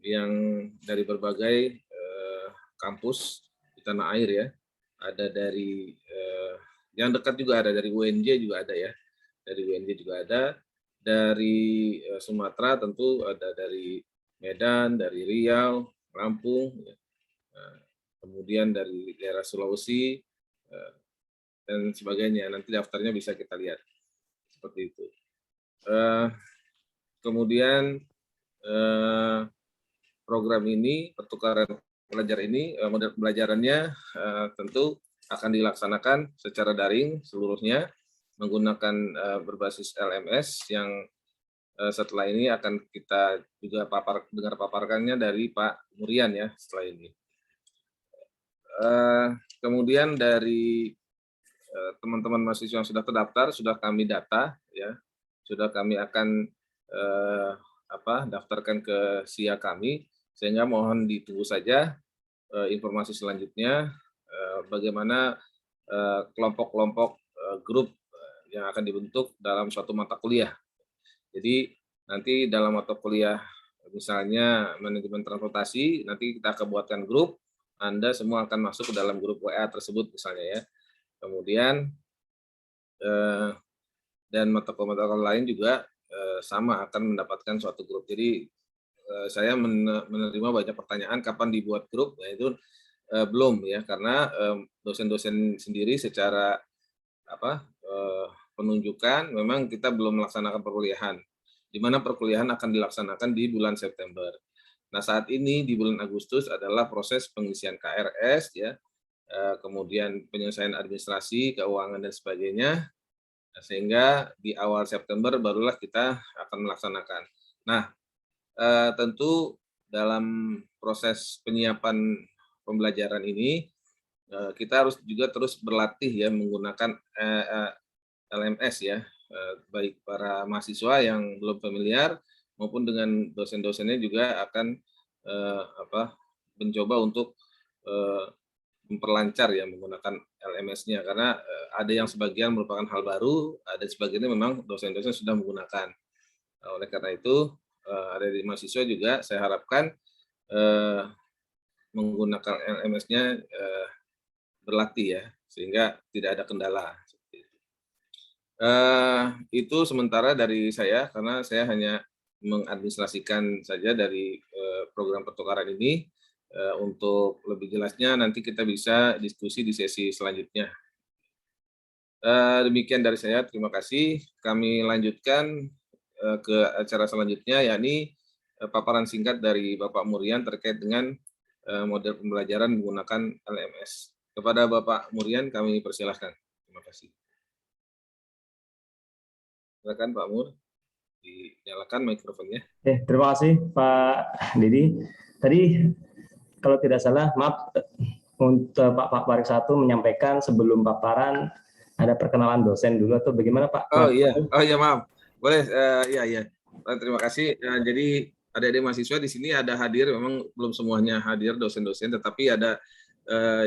yang dari berbagai kampus di tanah air ya. Ada dari yang dekat juga ada, dari UNJ juga ada ya. Dari UNJ juga ada, dari Sumatera tentu ada dari Medan, dari Riau, Lampung, ya. Kemudian dari daerah Sulawesi dan sebagainya. Nanti daftarnya bisa kita lihat seperti itu. Kemudian program ini, pertukaran pelajar ini, model pembelajarannya tentu akan dilaksanakan secara daring seluruhnya menggunakan berbasis LMS yang setelah ini akan kita juga dengar paparkannya dari Pak Murian ya setelah ini. Kemudian dari teman-teman mahasiswa yang sudah terdaftar sudah kami data ya, sudah kami akan daftarkan ke SIA kami, sehingga mohon ditunggu saja informasi selanjutnya bagaimana kelompok-kelompok grup yang akan dibentuk dalam suatu mata kuliah. Jadi nanti dalam mata kuliah misalnya manajemen transportasi, nanti kita akan buatkan grup, Anda semua akan masuk ke dalam grup WA tersebut misalnya ya. Kemudian dan mata kuliah lain juga sama akan mendapatkan suatu grup. Jadi saya menerima banyak pertanyaan kapan dibuat grup, ya itu belum ya, karena dosen-dosen sendiri secara penunjukan memang kita belum melaksanakan perkuliahan, di mana perkuliahan akan dilaksanakan di bulan September. Nah saat ini di bulan Agustus adalah proses pengisian KRS ya, kemudian penyelesaian administrasi, keuangan dan sebagainya, sehingga di awal September barulah kita akan melaksanakan. Nah tentu dalam proses penyiapan pembelajaran ini kita harus juga terus berlatih ya menggunakan LMS ya, baik para mahasiswa yang belum familiar maupun dengan dosen-dosennya juga akan mencoba untuk memperlancar ya menggunakan LMS-nya, karena ada yang sebagian merupakan hal baru, ada sebagiannya memang dosen-dosen sudah menggunakan. Oleh karena itu ada di mahasiswa juga saya harapkan menggunakan LMS-nya berlatih ya, sehingga tidak ada kendala. Itu sementara dari saya, karena saya hanya mengadministrasikan saja dari program pertukaran ini. Untuk lebih jelasnya nanti kita bisa diskusi di sesi selanjutnya. Demikian dari saya, terima kasih. Kami lanjutkan ke acara selanjutnya, yakni paparan singkat dari Bapak Murian terkait dengan model pembelajaran menggunakan LMS. Kepada Bapak Murian kami persilahkan. Terima kasih. Silakan Pak Mur, dinyalakan mikrofonnya. Terima kasih Pak Didi. Tadi kalau tidak salah, maaf, untuk Pak Parik 1 menyampaikan sebelum paparan ada perkenalan dosen dulu atau bagaimana Pak? Oh iya maaf. Boleh, iya. Terima kasih. Jadi adik-adik mahasiswa di sini ada hadir, memang belum semuanya hadir dosen-dosen, tetapi ada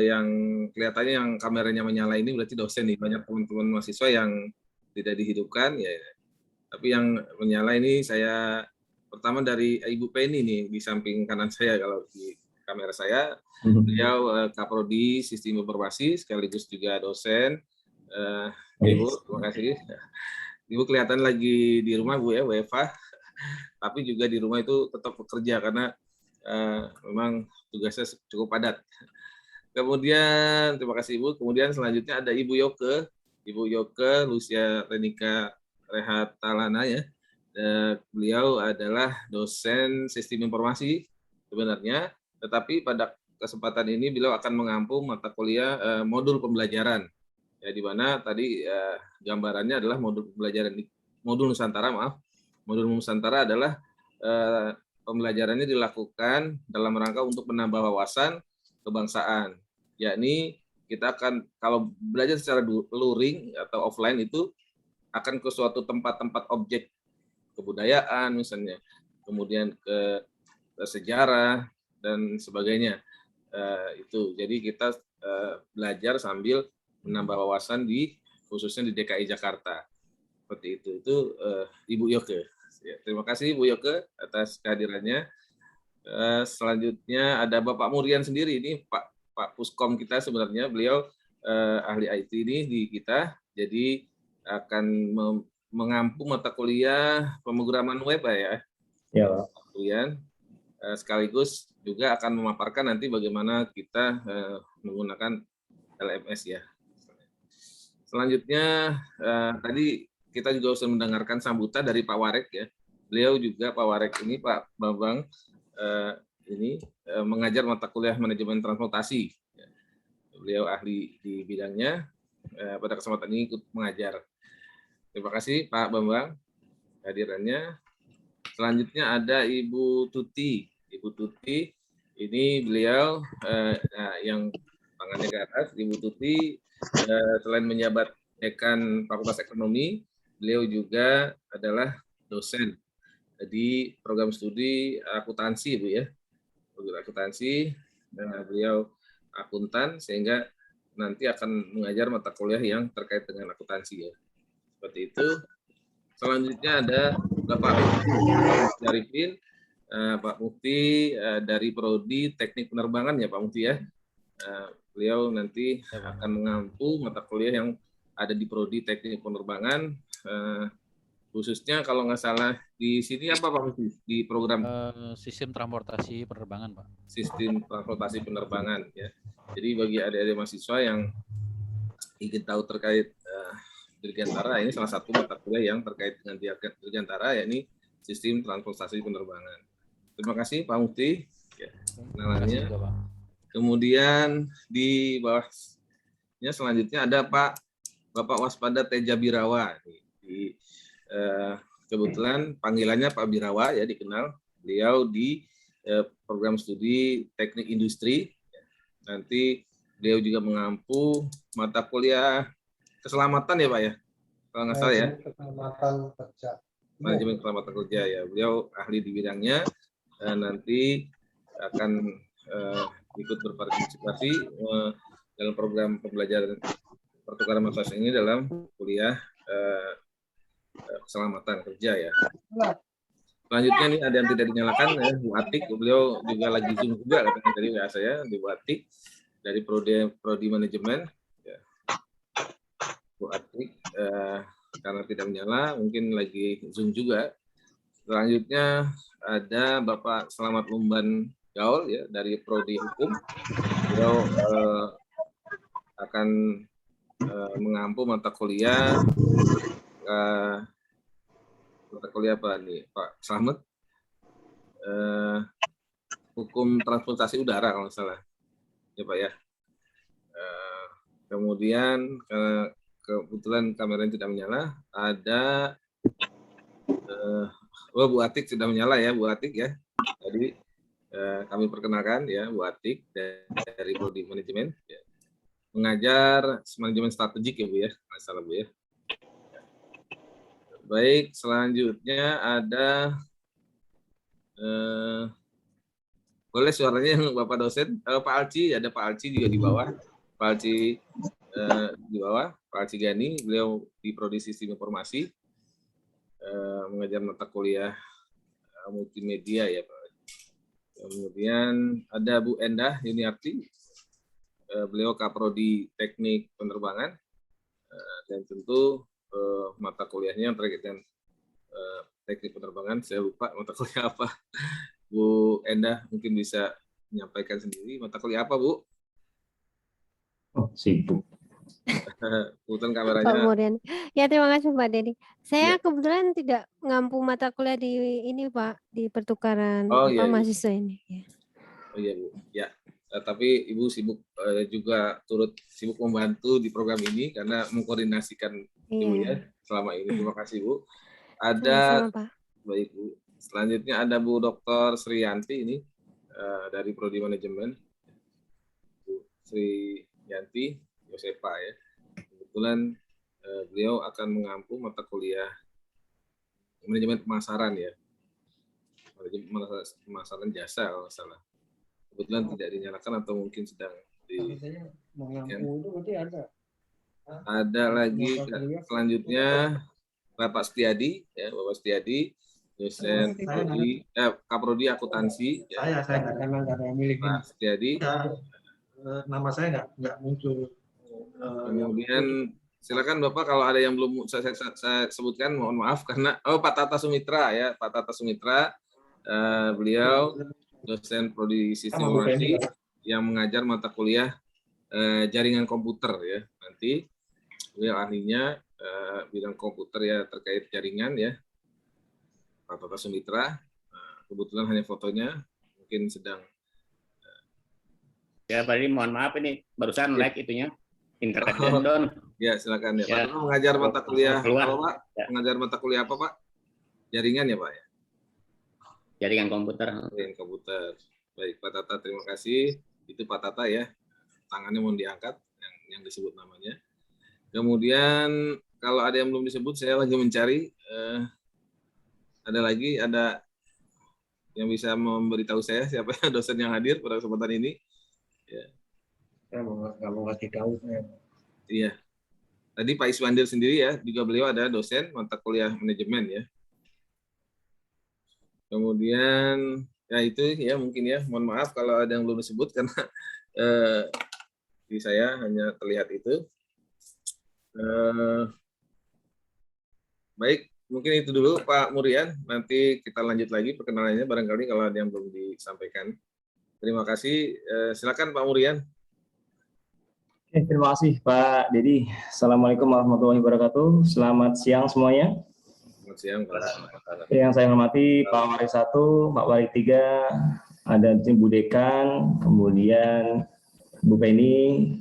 yang kelihatannya yang kameranya menyala ini berarti dosen nih, banyak teman-teman mahasiswa yang tidak dihidupkan ya. Tapi yang menyala ini saya pertama dari Ibu Penny nih di samping kanan saya kalau di kamera saya. Beliau Kaprodi Sistem Informasi sekaligus juga dosen. Ibu, terima kasih. Ibu kelihatan lagi di rumah Bu ya, WFH. Tapi juga di rumah itu tetap bekerja karena memang tugasnya cukup padat. Kemudian terima kasih Ibu. Kemudian selanjutnya ada Ibu Yoke. Ibu Yoke Lucia Renika Rehatalana ya. Beliau adalah dosen sistem informasi sebenarnya, tetapi pada kesempatan ini beliau akan mengampu mata kuliah modul pembelajaran. Ya, di mana tadi gambarannya adalah modul pembelajaran di modul Nusantara, maaf. Modul Nusantara adalah pembelajarannya dilakukan dalam rangka untuk menambah wawasan kebangsaan. Yakni kita akan kalau belajar secara luring atau offline itu akan ke suatu tempat-tempat objek kebudayaan misalnya, kemudian ke sejarah dan sebagainya. Itu jadi kita belajar sambil menambah wawasan khususnya di DKI Jakarta. Seperti itu Ibu Yoke. Ya, terima kasih Bu Yoke atas kehadirannya. Selanjutnya ada Bapak Murian sendiri, ini Pak Puskom kita sebenarnya, beliau ahli IT ini di kita, jadi akan mengampu mata kuliah pemrograman web ya. Ya, Pak Murian. Sekaligus juga akan memaparkan nanti bagaimana kita menggunakan LMS ya. Selanjutnya tadi kita juga sudah mendengarkan sambutan dari Pak Warek ya. Beliau juga Pak Warek ini Pak Bambang ini mengajar mata kuliah manajemen transportasi. Beliau ahli di bidangnya. Pada kesempatan ini ikut mengajar. Terima kasih Pak Bambang kehadirannya. Selanjutnya ada Ibu Tuti. Ibu Tuti ini beliau yang tangannya ke atas. Ibu Tuti selain menjabat Dekan Fakultas Ekonomi, beliau juga adalah dosen di program studi akuntansi, Bu ya. Program akuntansi, dan beliau akuntan sehingga nanti akan mengajar mata kuliah yang terkait dengan akuntansi ya. Seperti itu. Selanjutnya ada Bapak Jarifin, Pak Mufti dari Prodi Teknik Penerbangan ya Pak Mufti ya. Beliau nanti akan mengampu mata kuliah yang ada di Prodi Teknik Penerbangan, khususnya kalau nggak salah di sini apa Pak Mufti? Di program sistem transportasi penerbangan Pak. Sistem transportasi penerbangan ya. Jadi bagi adik-adik mahasiswa yang ingin tahu terkait Dirgantara, ini salah satu mata kuliah yang terkait dengan Dirgantara, yakni sistem transportasi penerbangan. Terima kasih Pak Mufti ya, kenalannya. Kemudian di bawahnya selanjutnya ada Bapak Waspada Teja Birawa. Kebetulan panggilannya Pak Birawa ya, dikenal. Beliau di program studi teknik industri. Nanti beliau juga mengampu mata kuliah keselamatan ya Pak ya, kalau nggak salah ya. Keselamatan kerja. Manajemen keselamatan kerja ya. Beliau ahli di bidangnya. Nanti akan ikut berpartisipasi dalam program pembelajaran pertukaran mahasiswa ini dalam kuliah keselamatan kerja ya. Selanjutnya nih ada yang tidak dinyalakan ya, Bu Atik, beliau juga lagi Zoom juga katanya tadi WA saya, di Bu Atik dari Prodi Manajemen. Ya. Bu Atik karena tidak menyala mungkin lagi Zoom juga. Selanjutnya ada Bapak Selamat Lumban Gaul ya dari Prodi Hukum. Beliau akan mengampu mata kuliah apa nih Pak Slamet, hukum transportasi udara kalau nggak salah ya Pak ya. Kemudian kebetulan kameranya tidak menyala, ada Bu Atik sudah menyala ya Bu Atik ya. Jadi kami perkenalkan ya Bu Atik dari Prodi Manajemen ya. Mengajar manajemen strategik ya Bu ya, nggak salah Bu ya. Baik, selanjutnya ada boleh suaranya yang Bapak dosen, Pak Alci, ada Pak Alci juga di bawah, Pak Alci di bawah, Pak Alci Gani, beliau di Prodi Sistem Informasi, mengajar mata kuliah multimedia ya Pak. Kemudian ada Bu Endah Yuniarti, beliau Kaprodi Teknik Penerbangan, dan tentu mata kuliahnya yang terkait dengan teknik penerbangan, saya lupa mata kuliah apa. Bu Endah mungkin bisa menyampaikan sendiri mata kuliah apa Bu? Oh, sibuk. Kebetulan kameranya. Pak Murian. Ya terima kasih Pak Dedi. Saya Ya. kebetulan tidak ngampu mata kuliah di ini Pak, di pertukaran Oh, iya, mahasiswa ini. Ya. Oh iya Bu. Ya. tapi Ibu sibuk juga turut sibuk membantu di program ini karena mengkoordinasikan Ibu ya selama ini. Terima kasih Bu. Ada Sama-sama, Pak. baik Bu. Selanjutnya ada Bu Dr. Sriyanti ini dari Prodi Manajemen. Bu Sri Yanti Yosepa ya. Kebetulan beliau akan mengampu mata kuliah manajemen pemasaran ya. Pemasaran jasa kalau salah. Kebetulan tidak dinyalakan atau mungkin sedang di mengampu itu berarti ada. Ada lagi selanjutnya Bapak Setiadi ya, Bapak Setiadi dosen Kaprodi Akuntansi ya. Saya Karena nggak ada yang milih. Pak Setiadi. nama saya nggak muncul. Kemudian silakan Bapak kalau ada yang belum saya sebutkan, mohon maaf karena Pak Tata Sumitra ya, Pak Tata Sumitra beliau dosen prodi sistem informasi yang mengajar mata kuliah jaringan komputer ya. Nanti beliau ahlinya bidang komputer ya terkait jaringan ya. Pak Tata Sumitra, kebetulan hanya fotonya mungkin sedang. Ya, Pak Didi, mohon maaf ini barusan like itunya. Internet down. Ya, silakan ya. Pak mengajar mata kuliah apa, Pak? Ya. Mengajar mata kuliah apa, Pak? Jaringan ya, Pak ya? Jaringan komputer. Jaringan komputer. Baik, Pak Tata, terima kasih. Itu Pak Tata ya. Tangannya mohon diangkat yang disebut namanya. Kemudian kalau ada yang belum disebut, saya lagi mencari ada yang bisa memberitahu saya siapa dosen yang hadir pada kesempatan ini. Ya. Saya nggak mau ngasih tahu saya. Iya. Tadi Pak Iswandir sendiri ya, juga beliau ada dosen mata kuliah manajemen ya. Kemudian ya itu ya mungkin ya, mohon maaf kalau ada yang belum disebut karena di saya hanya terlihat itu. Baik, mungkin itu dulu Pak Murian. Nanti kita lanjut lagi perkenalannya barangkali kalau ada yang belum disampaikan. Terima kasih. Silakan Pak Murian. Oke, terima kasih Pak Dedi. Assalamualaikum warahmatullahi wabarakatuh. Selamat siang semuanya. Selamat siang Pak. Yang saya hormati Pak Waris 1, Pak Waris 3, ada Bu Dekan, kemudian Bu Penny,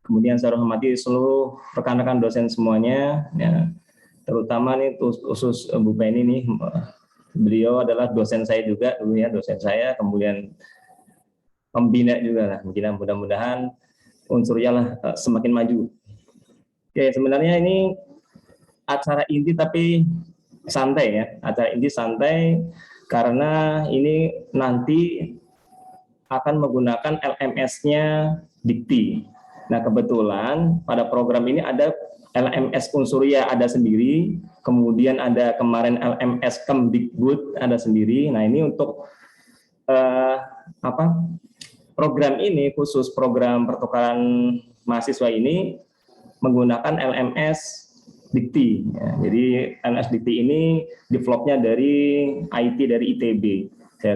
kemudian saya hormati seluruh rekan-rekan dosen semuanya. Ya, terutama nih khusus Bu Penny nih, beliau adalah dosen saya juga dulu ya, dosen saya, kemudian pembina juga lah. Mudah-mudahan unsurnya lah semakin maju. Oke, sebenarnya ini acara inti tapi santai ya, acara inti santai karena ini nanti akan menggunakan LMS-nya Dikti. Nah, kebetulan pada program ini ada LMS Unsurya ada sendiri, kemudian ada kemarin LMS Kemdikbud ada sendiri. Nah, ini untuk program ini khusus program pertukaran mahasiswa ini menggunakan LMS Dikti. Ya, jadi LMS Dikti ini developnya dari IT dari ITB. Ya,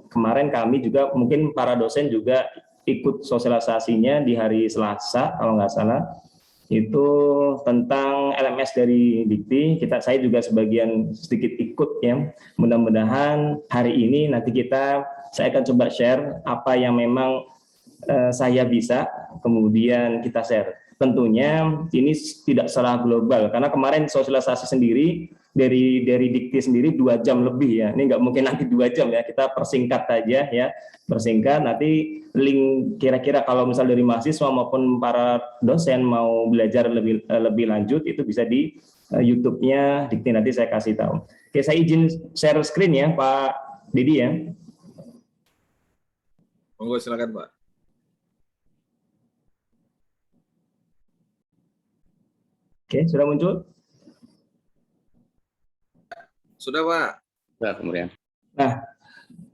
kemarin kami juga mungkin para dosen juga ikut sosialisasinya di hari Selasa kalau nggak salah. Itu tentang LMS dari Dikti. Saya juga sebagian sedikit ikut ya. Mudah-mudahan hari ini nanti saya akan coba share apa yang memang saya bisa, kemudian kita share. Tentunya ini tidak secara global karena kemarin sosialisasi sendiri dari Dikti sendiri 2 jam lebih ya. Ini nggak mungkin nanti 2 jam ya. Kita persingkat saja ya. Persingkat nanti link kira-kira kalau misal dari mahasiswa maupun para dosen mau belajar lebih lanjut itu bisa di YouTube-nya Dikti, nanti saya kasih tahu. Oke, saya izin share screen ya Pak Didi ya. Monggo silakan Pak. Oke, sudah muncul? Sudah Pak. Sudah kemudian. Nah,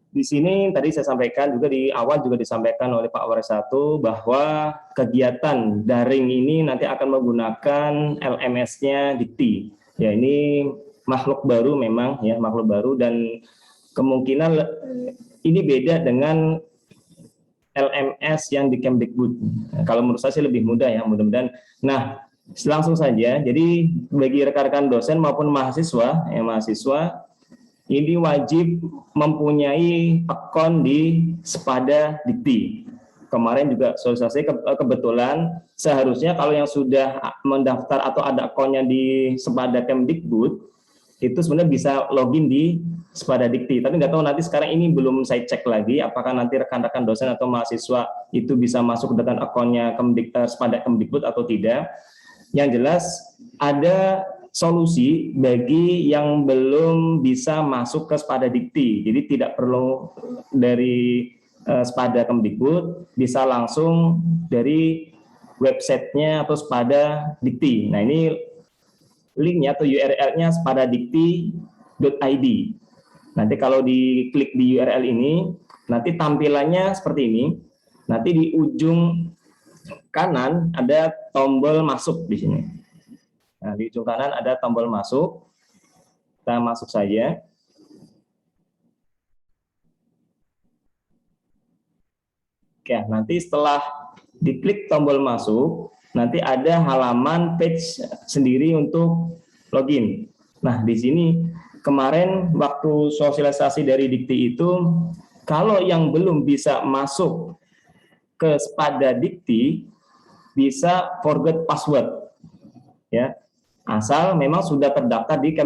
di sini tadi saya sampaikan juga di awal juga disampaikan oleh Pak Waris 1 bahwa kegiatan daring ini nanti akan menggunakan LMS-nya Dikti. Ya, ini makhluk baru memang ya, makhluk baru dan kemungkinan ini beda dengan LMS yang di Kemdikbud. Nah, kalau menurut saya sih lebih mudah ya, mudah-mudahan. Nah, langsung saja. Jadi bagi rekan-rekan dosen maupun mahasiswa, ini wajib mempunyai akun di Sepada Dikti. Kemarin juga sosialisasi kebetulan seharusnya kalau yang sudah mendaftar atau ada akunnya di Sepada Kemdikbud itu sebenarnya bisa login di Sepada Dikti. Tapi nggak tahu nanti sekarang ini belum saya cek lagi apakah nanti rekan-rekan dosen atau mahasiswa itu bisa masuk dengan akunnya Sepada Kemdikbud atau tidak. Yang jelas ada solusi bagi yang belum bisa masuk ke Sepada Dikti. Jadi tidak perlu dari Sepada Kemdikbud, bisa langsung dari websitenya atau Sepada Dikti. Nah ini linknya atau URL-nya sepadadikti.id. Nanti kalau diklik di URL ini, nanti tampilannya seperti ini. Nanti di ujung kanan ada tombol masuk di sini. Nah, di ujung kanan ada tombol masuk. Kita masuk saja. Oke, nanti setelah diklik tombol masuk, nanti ada halaman page sendiri untuk login. Nah, di sini kemarin waktu sosialisasi dari Dikti itu, kalau yang belum bisa masuk ke Sepada Dikti, bisa forget password. Ya, asal memang sudah terdaftar di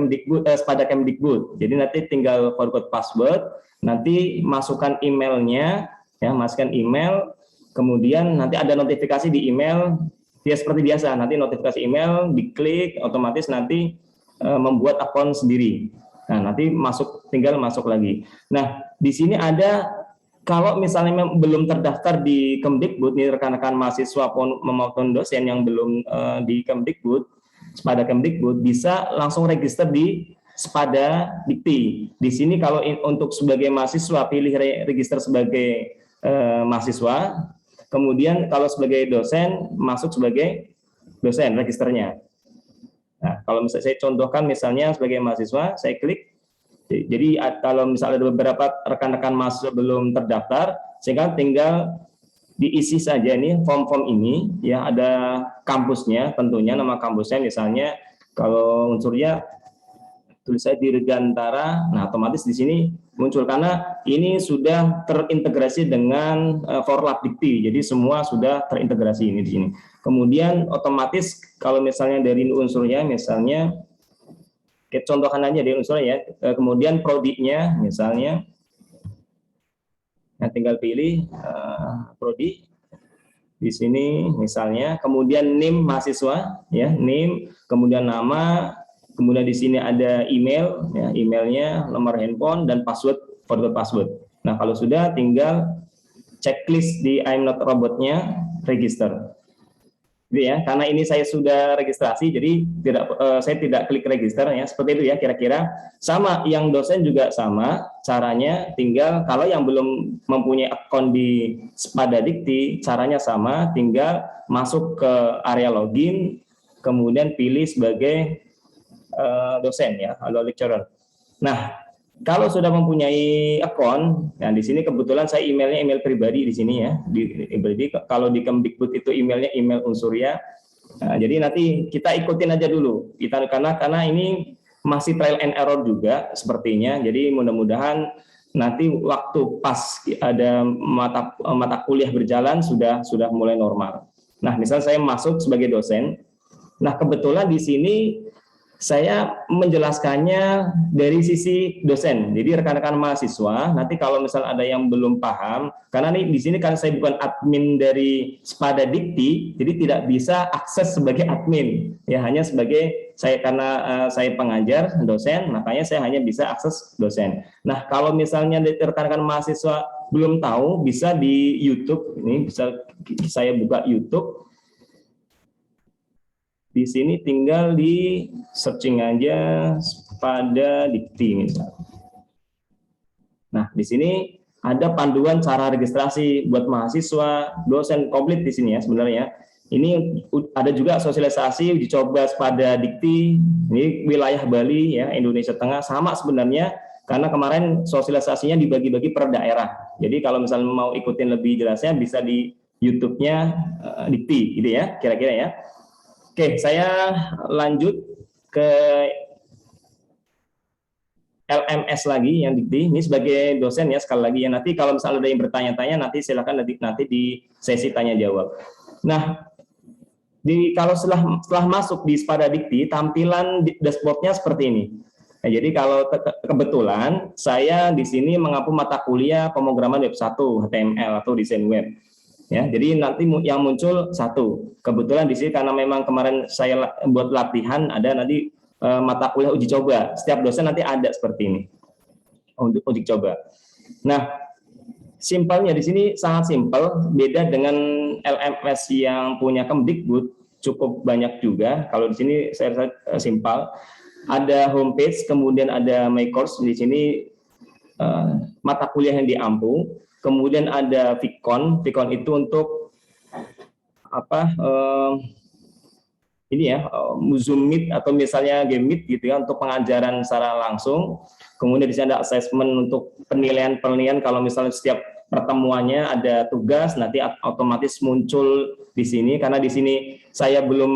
Sepada Kemdikbud. Jadi nanti tinggal forget password, nanti masukkan emailnya, ya, masukkan email, kemudian nanti ada notifikasi di email, ya seperti biasa, nanti notifikasi email, diklik, otomatis nanti membuat akun sendiri. Nah, nanti tinggal masuk lagi. Nah, di sini ada, kalau misalnya belum terdaftar di Kemdikbud, nih rekan-rekan mahasiswa maupun dosen yang belum di Kemdikbud, Sepada Kemdikbud, bisa langsung register di Sepada Dikti. Di sini kalau untuk sebagai mahasiswa, pilih register sebagai mahasiswa, kemudian kalau sebagai dosen, masuk sebagai dosen registernya. Nah, kalau misalnya saya contohkan misalnya sebagai mahasiswa, saya klik. Jadi kalau misalnya ada beberapa rekan-rekan mahasiswa belum terdaftar, sehingga tinggal diisi saja nih form-form ini, ya ada kampusnya, tentunya nama kampusnya misalnya kalau unsurnya tulis saya Dirgantara, nah otomatis di sini muncul karena ini sudah terintegrasi dengan Forlab Dikti, jadi semua sudah terintegrasi ini di sini. Kemudian otomatis kalau misalnya dari unsurnya, misalnya kita contohkan aja dari unsurnya ya, kemudian prodinya misalnya, nah tinggal pilih prodi di sini misalnya, kemudian NIM mahasiswa, ya NIM, kemudian nama. Kemudian di sini ada email, ya, emailnya, nomor handphone, dan password, forgot password. Nah, kalau sudah tinggal checklist di I'm Not Robot-nya, register. Jadi ya, karena ini saya sudah registrasi, jadi saya tidak klik register, ya, seperti itu ya kira-kira. Sama, yang dosen juga sama, caranya tinggal, kalau yang belum mempunyai akun di Sepada Dikti, caranya sama, tinggal masuk ke area login, kemudian pilih sebagai dosen ya, atau lecturer. Nah, kalau sudah mempunyai akun, nah di sini kebetulan saya emailnya email pribadi di sini ya. Kalau di Kemdikbud itu emailnya email Unsurya. Nah, jadi nanti kita ikutin aja dulu. Karena ini masih trial and error juga sepertinya. Jadi mudah-mudahan nanti waktu pas ada mata kuliah berjalan sudah mulai normal. Nah, misal saya masuk sebagai dosen. Nah, kebetulan di sini saya menjelaskannya dari sisi dosen. Jadi rekan-rekan mahasiswa, nanti kalau misal ada yang belum paham, karena nih di sini kan saya bukan admin dari Sepada Dikti, jadi tidak bisa akses sebagai admin. Ya hanya sebagai karena saya pengajar dosen, makanya saya hanya bisa akses dosen. Nah, kalau misalnya rekan-rekan mahasiswa belum tahu, bisa di YouTube, ini bisa saya buka YouTube. Di sini tinggal di searching aja Sepada Dikti misalnya. Nah, di sini ada panduan cara registrasi buat mahasiswa, dosen, komplit di sini ya sebenarnya. Ini ada juga sosialisasi uji coba Sepada Dikti, ini wilayah Bali ya, Indonesia Tengah, sama sebenarnya karena kemarin sosialisasinya dibagi-bagi per daerah. Jadi kalau misalnya mau ikutin lebih jelasnya bisa di YouTube-nya Dikti gitu ya, kira-kira ya. Oke, saya lanjut ke LMS lagi yang dikti. Ini sebagai dosen ya, sekali lagi ya. Nanti kalau misalnya ada yang bertanya-tanya, nanti silakan nanti di sesi tanya jawab. Nah, kalau setelah masuk di Spada Dikti, tampilan dashboardnya seperti ini. Nah, jadi kalau kebetulan saya di sini mengampu mata kuliah pemrograman web 1 HTML atau desain web. Ya, jadi nanti yang muncul 1. Kebetulan di sini karena memang kemarin saya buat latihan ada nanti mata kuliah uji coba. Setiap dosen nanti ada seperti ini untuk uji coba. Nah, simpelnya di sini sangat simpel, beda dengan LMS yang punya Kemdikbud cukup banyak juga. Kalau di sini saya simpel. Ada homepage, kemudian ada my course di sini mata kuliah yang diampu. Kemudian ada Vicon itu untuk apa? Ini ya, Zoom Meet atau misalnya Game Meet gitu ya untuk pengajaran secara langsung. Kemudian di sini ada assessment untuk penilaian kalau misalnya setiap pertemuannya ada tugas nanti otomatis muncul di sini karena di sini saya belum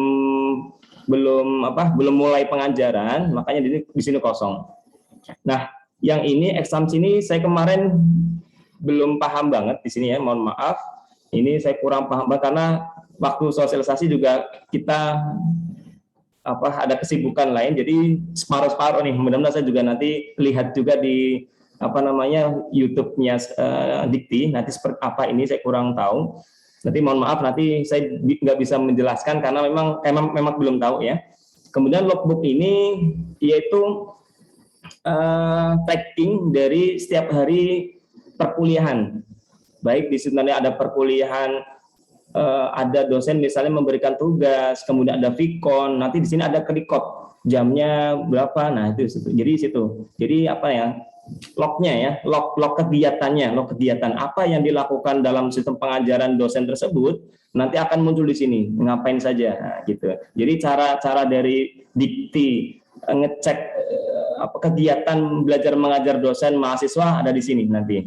mulai pengajaran, makanya di sini kosong. Nah, yang ini exam sini saya kemarin belum paham banget di sini ya, mohon maaf. Ini saya kurang paham banget karena waktu sosialisasi juga kita ada kesibukan lain, jadi separuh-separuh nih. Mudah-mudahan saya juga nanti lihat juga di YouTube-nya Dikti. Nanti seperti apa ini saya kurang tahu. Nanti mohon maaf, nanti saya nggak bisa menjelaskan karena memang belum tahu ya. Kemudian logbook ini yaitu tracking dari setiap hari perkuliahan. Baik di sini ada perkuliahan, ada dosen misalnya memberikan tugas, kemudian ada Vicon, nanti di sini ada klikot jamnya berapa, nah itu jadi situ. Jadi apa ya, lognya ya, log kegiatannya, log kegiatan apa yang dilakukan dalam sistem pengajaran dosen tersebut nanti akan muncul di sini, ngapain saja, nah, gitu. Jadi cara dari Dikti ngecek kegiatan belajar mengajar dosen mahasiswa ada di sini nanti,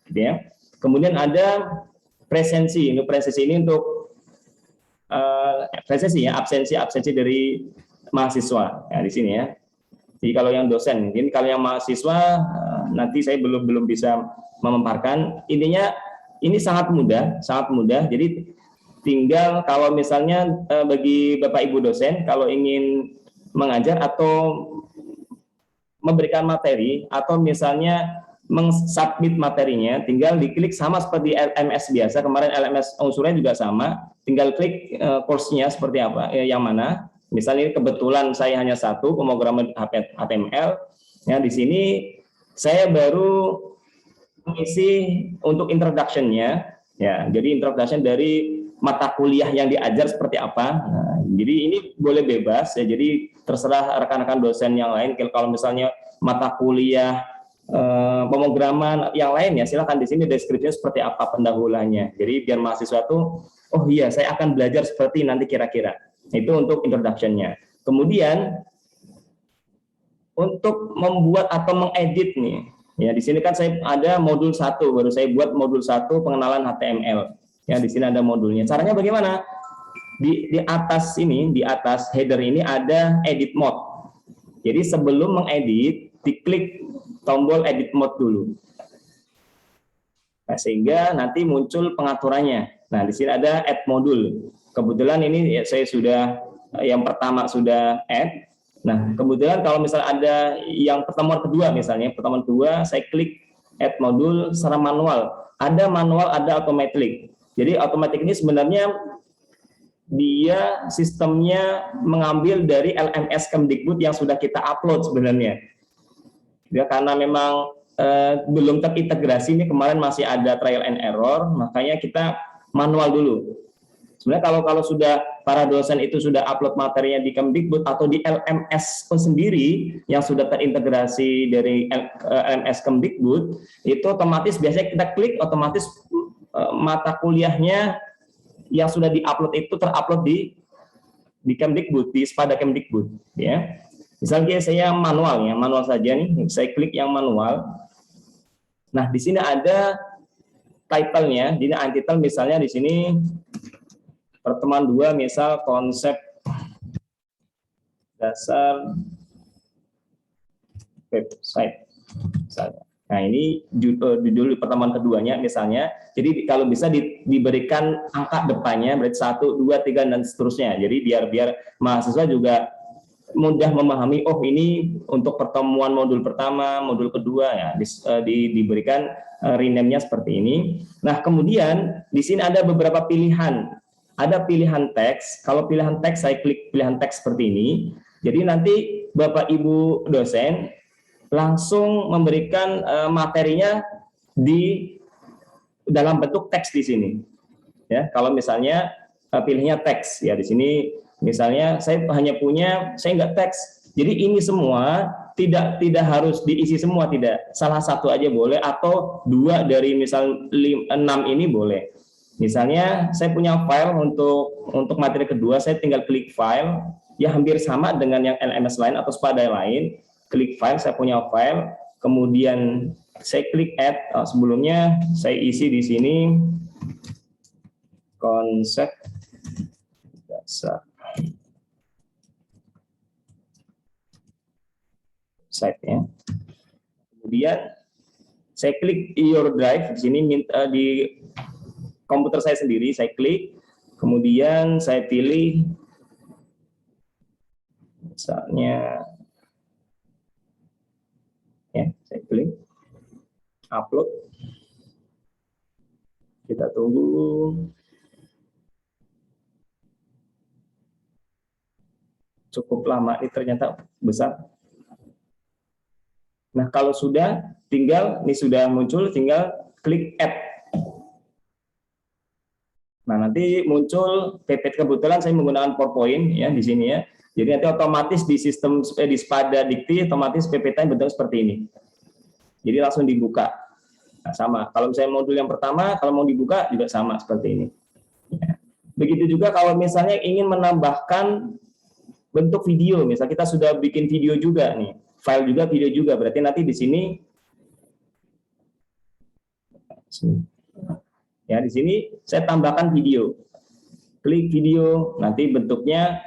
gitu ya. Kemudian ada presensi. Ini presensi ini untuk presensi ya, absensi dari mahasiswa ya di sini ya. Jadi kalau yang dosen, ini kalau yang mahasiswa nanti saya belum bisa memaparkan. Intinya ini sangat mudah. Jadi tinggal kalau misalnya bagi Bapak Ibu dosen kalau ingin mengajar atau memberikan materi atau misalnya mengsubmit materinya, tinggal diklik sama seperti LMS biasa. Kemarin LMS unsurnya juga sama, tinggal klik course-nya seperti apa, yang mana. Misalnya kebetulan saya hanya 1 pemrograman HTML. Ya, di sini saya baru mengisi untuk introduction-nya. Ya, jadi introduction dari mata kuliah yang diajar seperti apa. Nah, jadi ini boleh bebas ya. Jadi terserah rekan-rekan dosen yang lain. Kalau misalnya mata kuliah pemrograman yang lain ya silakan di sini deskripsinya seperti apa pendahuluannya. Jadi biar mahasiswa tuh oh iya saya akan belajar seperti nanti kira-kira. Itu untuk introduction-nya. Kemudian untuk membuat atau mengedit nih. Ya di sini kan saya ada modul 1 baru saya buat modul 1 pengenalan HTML. Ya di sini ada modulnya. Caranya bagaimana? Di atas ini, di atas header ini ada edit mode. Jadi sebelum mengedit diklik tombol edit mode dulu. Nah, sehingga nanti muncul pengaturannya. Nah, di sini ada add modul. Kebetulan ini ya, saya sudah yang pertama sudah add. Nah, kebetulan kalau misalnya ada yang pertemuan kedua misalnya, pertemuan kedua saya klik add modul secara manual. Ada manual, ada automatic. Jadi automatic ini sebenarnya dia sistemnya mengambil dari LMS Kemdikbud yang sudah kita upload sebenarnya. Ya, karena memang belum terintegrasi ini kemarin masih ada trial and error, makanya kita manual dulu. Sebenarnya kalau sudah para dosen itu sudah upload materinya di Kemdikbud atau di LMS sendiri yang sudah terintegrasi dari LMS Kemdikbud, itu otomatis biasanya kita klik otomatis mata kuliahnya yang sudah diupload itu terupload di Kemdikbud, di Spada Kemdikbud, ya. Misalnya saya manual saja nih, saya klik yang manual. Nah, di sini ada title-nya, jadi title misalnya di sini pertemuan 2 misal konsep dasar website. misalnya. Nah, ini judul pertemuan keduanya misalnya. Jadi kalau bisa diberikan angka depannya, berarti 1, 2, 3 dan seterusnya. Jadi biar mahasiswa juga mudah memahami, oh ini untuk pertemuan modul pertama, modul kedua ya, diberikan rename-nya seperti ini. Nah, kemudian di sini ada beberapa pilihan. Ada pilihan teks. Kalau pilihan teks, saya klik pilihan teks seperti ini. Jadi nanti Bapak Ibu dosen langsung memberikan materinya di dalam bentuk teks di sini. Ya, kalau misalnya pilihnya teks ya di sini misalnya saya nggak teks. Jadi ini semua tidak harus diisi semua, tidak. Salah satu aja boleh atau 2 dari misal 6 ini boleh. Misalnya saya punya file untuk materi kedua, saya tinggal klik file ya hampir sama dengan yang LMS lain atau Spadai lain. Klik file, saya punya file, kemudian saya klik add. Sebelumnya saya isi di sini konsep dasar site-nya. Kemudian saya klik your drive di sini di komputer saya sendiri, saya klik, kemudian saya pilih misalnya ya, saya klik upload. Kita tunggu. Cukup lama, ini ternyata besar. Nah, kalau sudah sudah muncul, tinggal klik add. Nah, nanti muncul PPT, kebetulan saya menggunakan PowerPoint ya di sini ya. Jadi nanti otomatis di sistem di Spada Dikti otomatis PPT bentuk seperti ini. Jadi langsung dibuka. Nah, sama. Kalau misalnya modul yang pertama, kalau mau dibuka juga sama seperti ini. Ya. Begitu juga kalau misalnya ingin menambahkan bentuk video, misal kita sudah bikin video juga nih, file juga, video juga, berarti nanti di sini ya di sini saya tambahkan video. Klik video, nanti bentuknya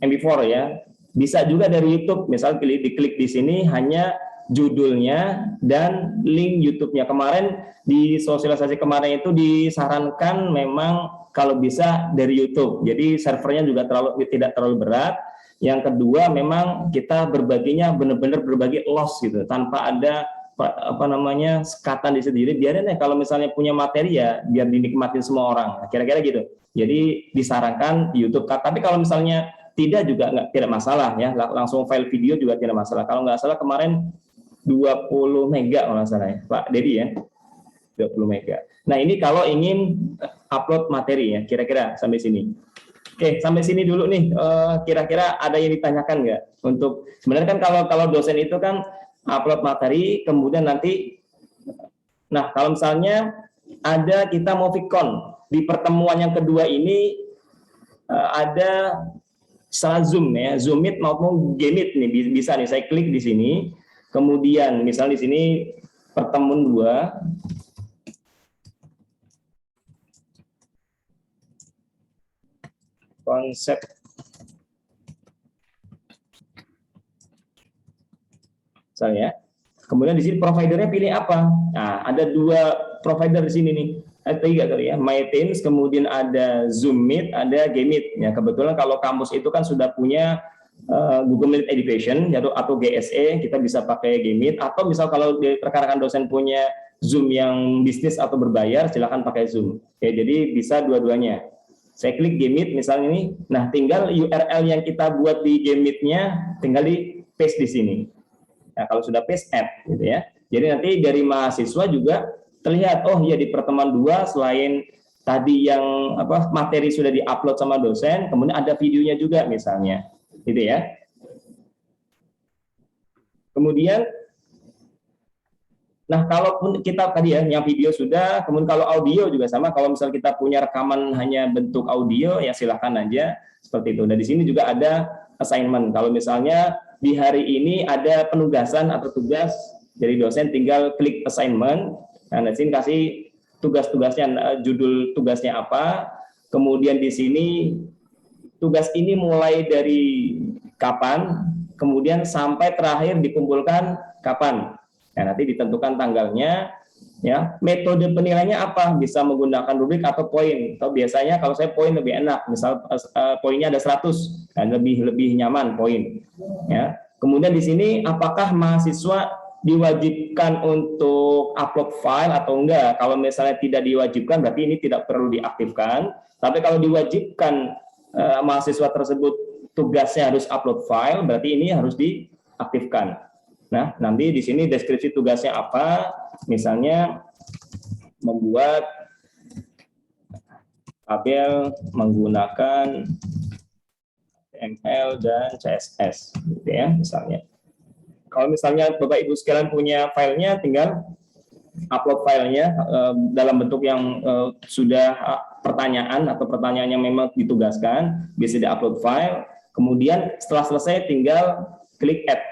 MP4 ya. Bisa juga dari YouTube, misal diklik di sini hanya judulnya dan link YouTube-nya. Kemarin di sosialisasi kemarin itu disarankan memang kalau bisa dari YouTube. Jadi servernya juga tidak terlalu berat. Yang kedua memang kita berbaginya benar-benar berbagi loss gitu, tanpa ada sekatan di sendiri. Biarin ya kalau misalnya punya materi ya biar dinikmatin semua orang. Kira-kira gitu. Jadi disarankan di YouTube. Tapi kalau misalnya tidak juga tidak masalah ya. Langsung file video juga tidak masalah. Kalau nggak salah kemarin 20 mega kalau nggak salah ya, Pak Dedi ya. 20 mega. Nah, ini kalau ingin upload materi ya, kira-kira sampai sini. Oke, sampai sini dulu nih. Kira-kira ada yang ditanyakan nggak? Untuk sebenarnya kan kalau dosen itu kan upload materi, kemudian nanti, nah kalau misalnya ada kita mau Vicon di pertemuan yang kedua ini ada salah Zoom ya, Zoom Meet maupun Gmeet nih bisa nih. Saya klik di sini, kemudian misalnya di sini pertemuan 2. Konsep misalnya. Kemudian di sini providernya pilih apa? Nah, ada 2 provider di sini nih. 3 kali ya, MyTeams, kemudian ada Zoom Meet, ada Gmeet. Ya, kebetulan kalau kampus itu kan sudah punya Google Meet Education atau GSE, kita bisa pakai Gmeet. Atau misal kalau rekan-rekan dosen punya Zoom yang bisnis atau berbayar, silakan pakai Zoom. Ya, jadi bisa dua-duanya. Saya klik Gmeet misalnya ini. Nah, tinggal URL yang kita buat di Gmeet-nya tinggal di paste di sini. Nah, kalau sudah paste, add gitu ya. Jadi nanti dari mahasiswa juga terlihat, oh ya di pertemuan 2 selain tadi yang materi sudah diupload sama dosen, kemudian ada videonya juga misalnya, gitu ya. Kemudian, nah kalaupun kita tadi ya yang video sudah, kemudian kalau audio juga sama. Kalau misal kita punya rekaman hanya bentuk audio, ya silahkan aja seperti itu. Dan di sini juga ada assignment. Kalau misalnya di hari ini ada penugasan atau tugas dari dosen, tinggal klik assignment. Nah, di sini kasih tugas-tugasnya, judul tugasnya apa. Kemudian di sini tugas ini mulai dari kapan, kemudian sampai terakhir dikumpulkan kapan. Nah, nanti ditentukan tanggalnya, ya. Metode penilaiannya apa? Bisa menggunakan rubrik atau poin. Atau biasanya kalau saya poin lebih enak, misal poinnya ada 100, dan lebih nyaman poin. Ya. Kemudian di sini apakah mahasiswa diwajibkan untuk upload file atau enggak? Kalau misalnya tidak diwajibkan, berarti ini tidak perlu diaktifkan. Tapi kalau diwajibkan mahasiswa tersebut tugasnya harus upload file, berarti ini harus diaktifkan. Nah, nanti di sini deskripsi tugasnya apa? Misalnya membuat tabel menggunakan HTML dan CSS, gitu ya, misalnya. Kalau misalnya Bapak Ibu sekalian punya filenya, tinggal upload filenya dalam bentuk yang sudah pertanyaan atau pertanyaan yang memang ditugaskan, bisa diupload file. Kemudian setelah selesai tinggal klik add.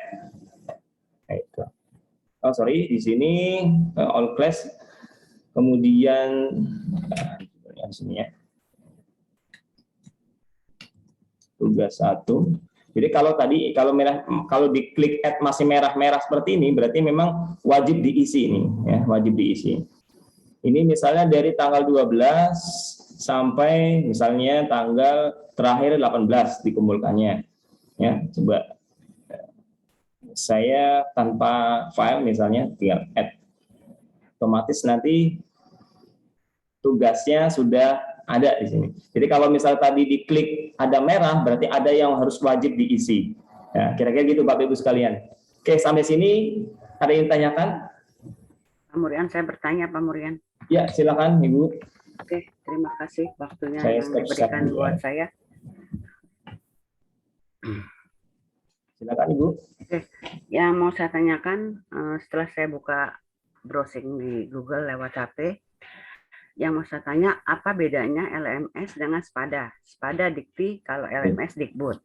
Oh sorry, di sini all class. Kemudian di sini ya. Tugas 1. Jadi kalau diklik add masih merah-merah seperti ini, berarti memang wajib diisi ini, ya, wajib diisi. Ini misalnya dari tanggal 12 sampai misalnya tanggal terakhir 18 dikumpulkannya. Ya, coba saya tanpa file misalnya tinggal add. Otomatis nanti tugasnya sudah ada di sini. Jadi kalau misal tadi diklik ada merah, berarti ada yang harus wajib diisi. Ya, kira-kira gitu Bapak Ibu sekalian. Oke, sampai sini ada yang tanyakan? Pak Murian, saya bertanya Pak Murian. Ya, silakan Ibu. Oke, terima kasih waktunya Saya yang diberikan buat saya. Silakan Ibu. Oke, yang mau saya tanyakan setelah saya buka browsing di Google lewat HP, yang mau saya tanya, apa bedanya LMS dengan SPADA? SPADA Dikti, kalau LMS Dikbud.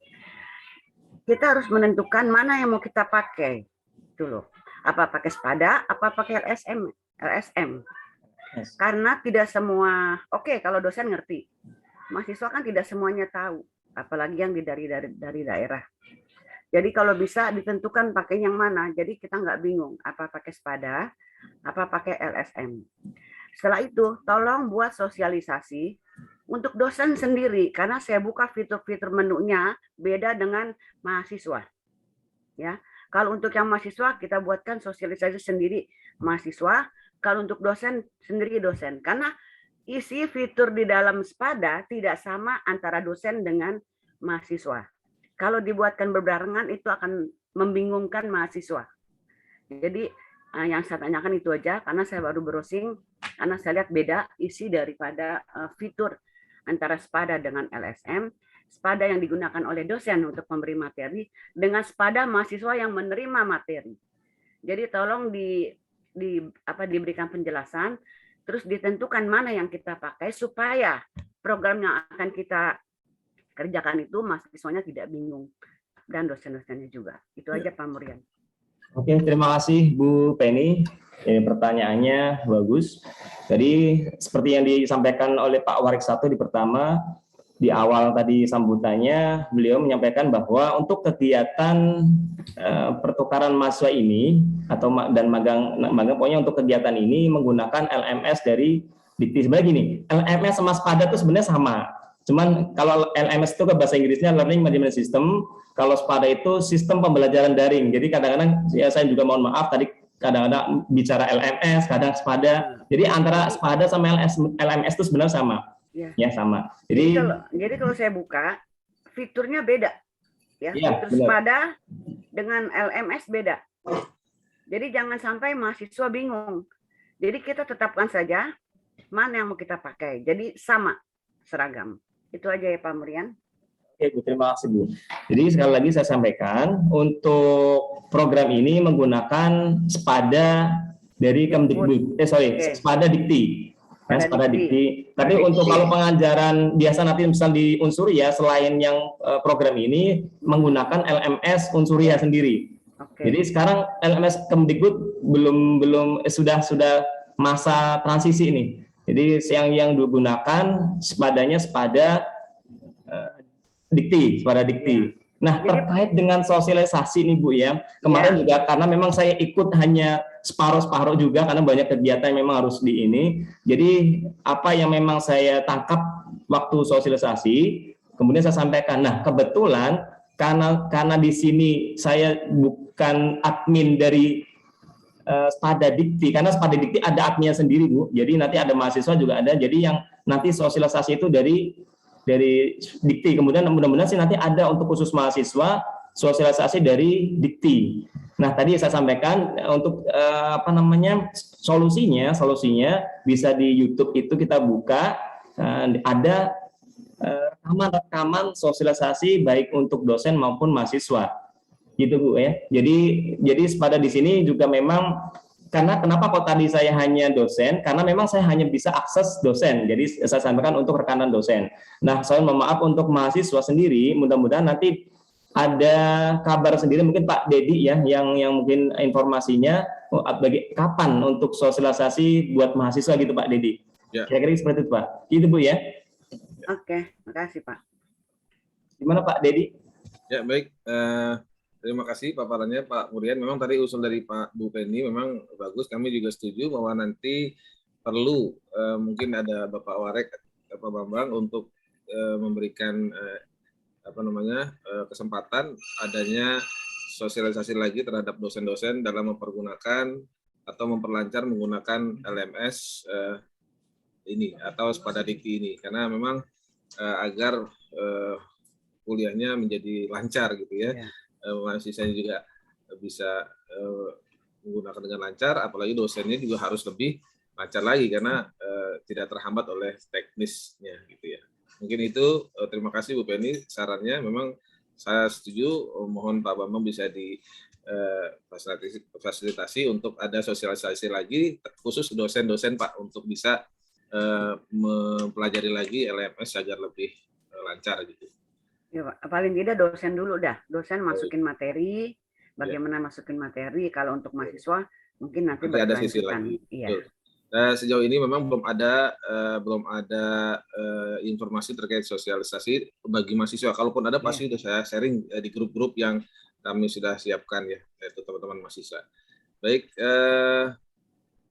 Kita harus menentukan mana yang mau kita pakai. Itu loh. Apa pakai SPADA, apa pakai LSM. Karena tidak semua, oke, kalau dosen ngerti. Mahasiswa kan tidak semuanya tahu, apalagi yang dari daerah. Jadi kalau bisa ditentukan pakai yang mana. Jadi kita nggak bingung, apa pakai SPADA, apa pakai LSM. Setelah itu, tolong buat sosialisasi untuk dosen sendiri, karena saya buka fitur-fitur menunya beda dengan mahasiswa. Ya, kalau untuk yang mahasiswa kita buatkan sosialisasi sendiri mahasiswa, kalau untuk dosen sendiri dosen, karena isi fitur di dalam SPADA tidak sama antara dosen dengan mahasiswa. Kalau dibuatkan berbarengan itu akan membingungkan mahasiswa. Jadi yang saya tanyakan itu aja, karena saya baru browsing, karena saya lihat beda isi daripada fitur antara SPADA dengan LSM, SPADA yang digunakan oleh dosen untuk memberi materi, dengan SPADA mahasiswa yang menerima materi. Jadi tolong diberikan penjelasan, terus ditentukan mana yang kita pakai supaya program yang akan kita kerjakan itu mahasiswanya tidak bingung, dan dosen-dosennya juga. Itu aja Pak Murian. Oke, terima kasih Bu Penny. Ini pertanyaannya bagus. Jadi seperti yang disampaikan oleh Pak Warik Satu di awal tadi sambutannya, beliau menyampaikan bahwa untuk kegiatan pertukaran mahasiswa ini dan magang pokoknya untuk kegiatan ini menggunakan LMS dari Dikti. Sebenarnya gini, LMS sama SPADA itu sebenarnya sama. Cuman kalau LMS itu ke bahasa Inggrisnya Learning Management System, kalau SPADA itu sistem pembelajaran daring. Jadi kadang-kadang ya saya juga mohon maaf tadi kadang-kadang bicara LMS, kadang SPADA. Jadi antara SPADA sama LMS itu sebenarnya sama. Ya sama. Jadi kalau saya buka fiturnya beda. Ya, fitur SPADA dengan LMS beda. Jadi jangan sampai mahasiswa bingung. Jadi kita tetapkan saja mana yang mau kita pakai. Jadi sama, seragam. Itu aja ya Pak Murian. Oke, Bu, terima kasih Bu. Jadi sekali lagi saya sampaikan untuk program ini menggunakan SPADA dari Kemdikbud. SPADA Dikti. SPADA Dikti. Tapi untuk kalau pengajaran biasa nanti misal di Unsuria selain yang program ini menggunakan LMS Unsuria sendiri. Jadi sekarang LMS Kemdikbud sudah masa transisi ini. Jadi yang digunakan SPADA-nya SPADA Dikti, SPADA Dikti. Nah, terkait dengan sosialisasi nih Bu ya, kemarin juga karena memang saya ikut hanya separuh-separuh juga karena banyak kegiatan yang memang harus di ini. Jadi apa yang memang saya tangkap waktu sosialisasi, kemudian saya sampaikan. Nah, kebetulan karena di sini saya bukan admin dari Spada Dikti, karena Spada Dikti ada adminnya sendiri Bu. Jadi nanti ada mahasiswa juga ada. Jadi yang nanti sosialisasi itu dari Dikti, kemudian mudah-mudahan sih nanti ada untuk khusus mahasiswa sosialisasi dari Dikti. Nah tadi saya sampaikan untuk solusinya bisa di YouTube itu kita buka ada rekaman sosialisasi baik untuk dosen maupun mahasiswa gitu Bu ya. Jadi pada di sini juga memang karena kenapa kok tadi saya hanya dosen? Karena memang saya hanya bisa akses dosen. Jadi saya sampaikan untuk rekanan dosen. Nah, saya mohon maaf untuk mahasiswa sendiri. Mudah-mudahan nanti ada kabar sendiri mungkin Pak Dedi ya, yang mungkin informasinya kapan untuk sosialisasi buat mahasiswa gitu Pak Dedi. Ya. Kira-kira seperti itu Pak. Gitu Bu ya. Oke, makasih Pak. Gimana Pak Dedi? Ya baik. Terima kasih paparannya Pak Murian. Memang tadi usul dari Pak Bu Penny memang bagus. Kami juga setuju bahwa nanti perlu mungkin ada Bapak Warek, Bapak Bambang untuk memberikan kesempatan adanya sosialisasi lagi terhadap dosen-dosen dalam mempergunakan atau memperlancar menggunakan LMS ini atau Spada Dikti ini, karena memang agar kuliahnya menjadi lancar gitu ya. Mahasiswanya juga bisa menggunakan dengan lancar, apalagi dosennya juga harus lebih lancar lagi karena tidak terhambat oleh teknisnya gitu ya. Mungkin itu. Terima kasih Bu Penny sarannya. Memang saya setuju. Mohon Pak Bambang bisa fasilitasi untuk ada sosialisasi lagi khusus dosen-dosen Pak untuk bisa mempelajari lagi LMS agar lebih lancar gitu. Ya, Pak. Paling tidak dosen dulu dah. Dosen masukin materi, bagaimana masukin materi. Kalau untuk mahasiswa mungkin nanti ada sisi lagi. Iya. Sejauh ini memang belum ada informasi terkait sosialisasi bagi mahasiswa. Kalaupun ada pasti sudah saya sharing di grup-grup yang kami sudah siapkan ya, yaitu teman-teman mahasiswa. Baik,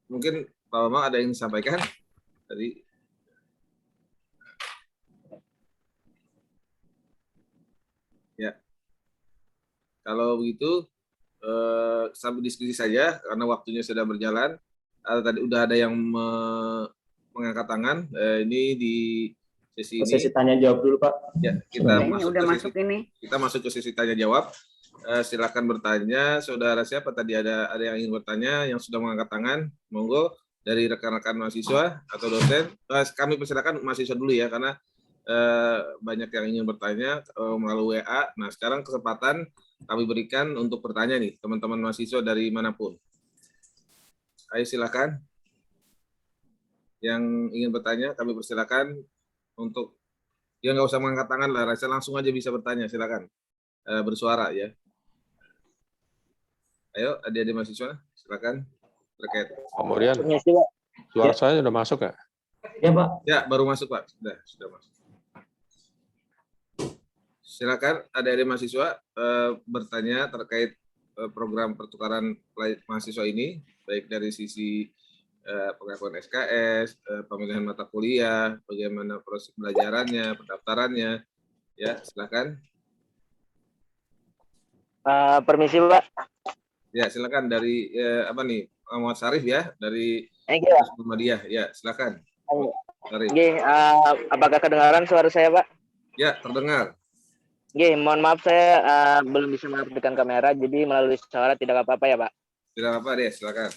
mungkin Pak Bambang ada yang disampaikan tadi. Ya, kalau begitu sambil diskusi saja karena waktunya sudah berjalan. Tadi udah ada yang mengangkat tangan. Ini di sesi ini. Sesi tanya jawab dulu Pak. Ya, kita masuk ke sesi tanya jawab. Silakan bertanya. Saudara siapa tadi ada yang ingin bertanya yang sudah mengangkat tangan? Monggo dari rekan-rekan mahasiswa atau dosen. Kami persilakan mahasiswa dulu ya karena banyak yang ingin bertanya melalui WA. Nah, sekarang kesempatan kami berikan untuk bertanya nih, teman-teman mahasiswa dari manapun. Ayo silakan. Yang ingin bertanya, kami persilakan untuk, ya nggak usah mengangkat tangan lah, rasa langsung aja bisa bertanya, silakan. Bersuara ya. Ayo, adik-adik mahasiswa, silakan. Terkait. Pak Murian, suara saya sudah masuk ya? Ya Pak. Ya, baru masuk Pak. Sudah masuk. Silakan adik-adik mahasiswa bertanya terkait program pertukaran mahasiswa ini, baik dari sisi pengakuan SKS, pemilihan mata kuliah, bagaimana proses pembelajarannya, pendaftarannya. Ya, silakan. Permisi Pak. Ya, silakan dari Muhammad Syarif ya, dari Muhammadiyah. Ya, silakan. Apakah kedengaran suara saya Pak? Ya, terdengar. Mohon maaf saya belum bisa mengaktifkan kamera, jadi melalui suara tidak apa-apa ya Pak? Tidak apa-apa deh, silakan.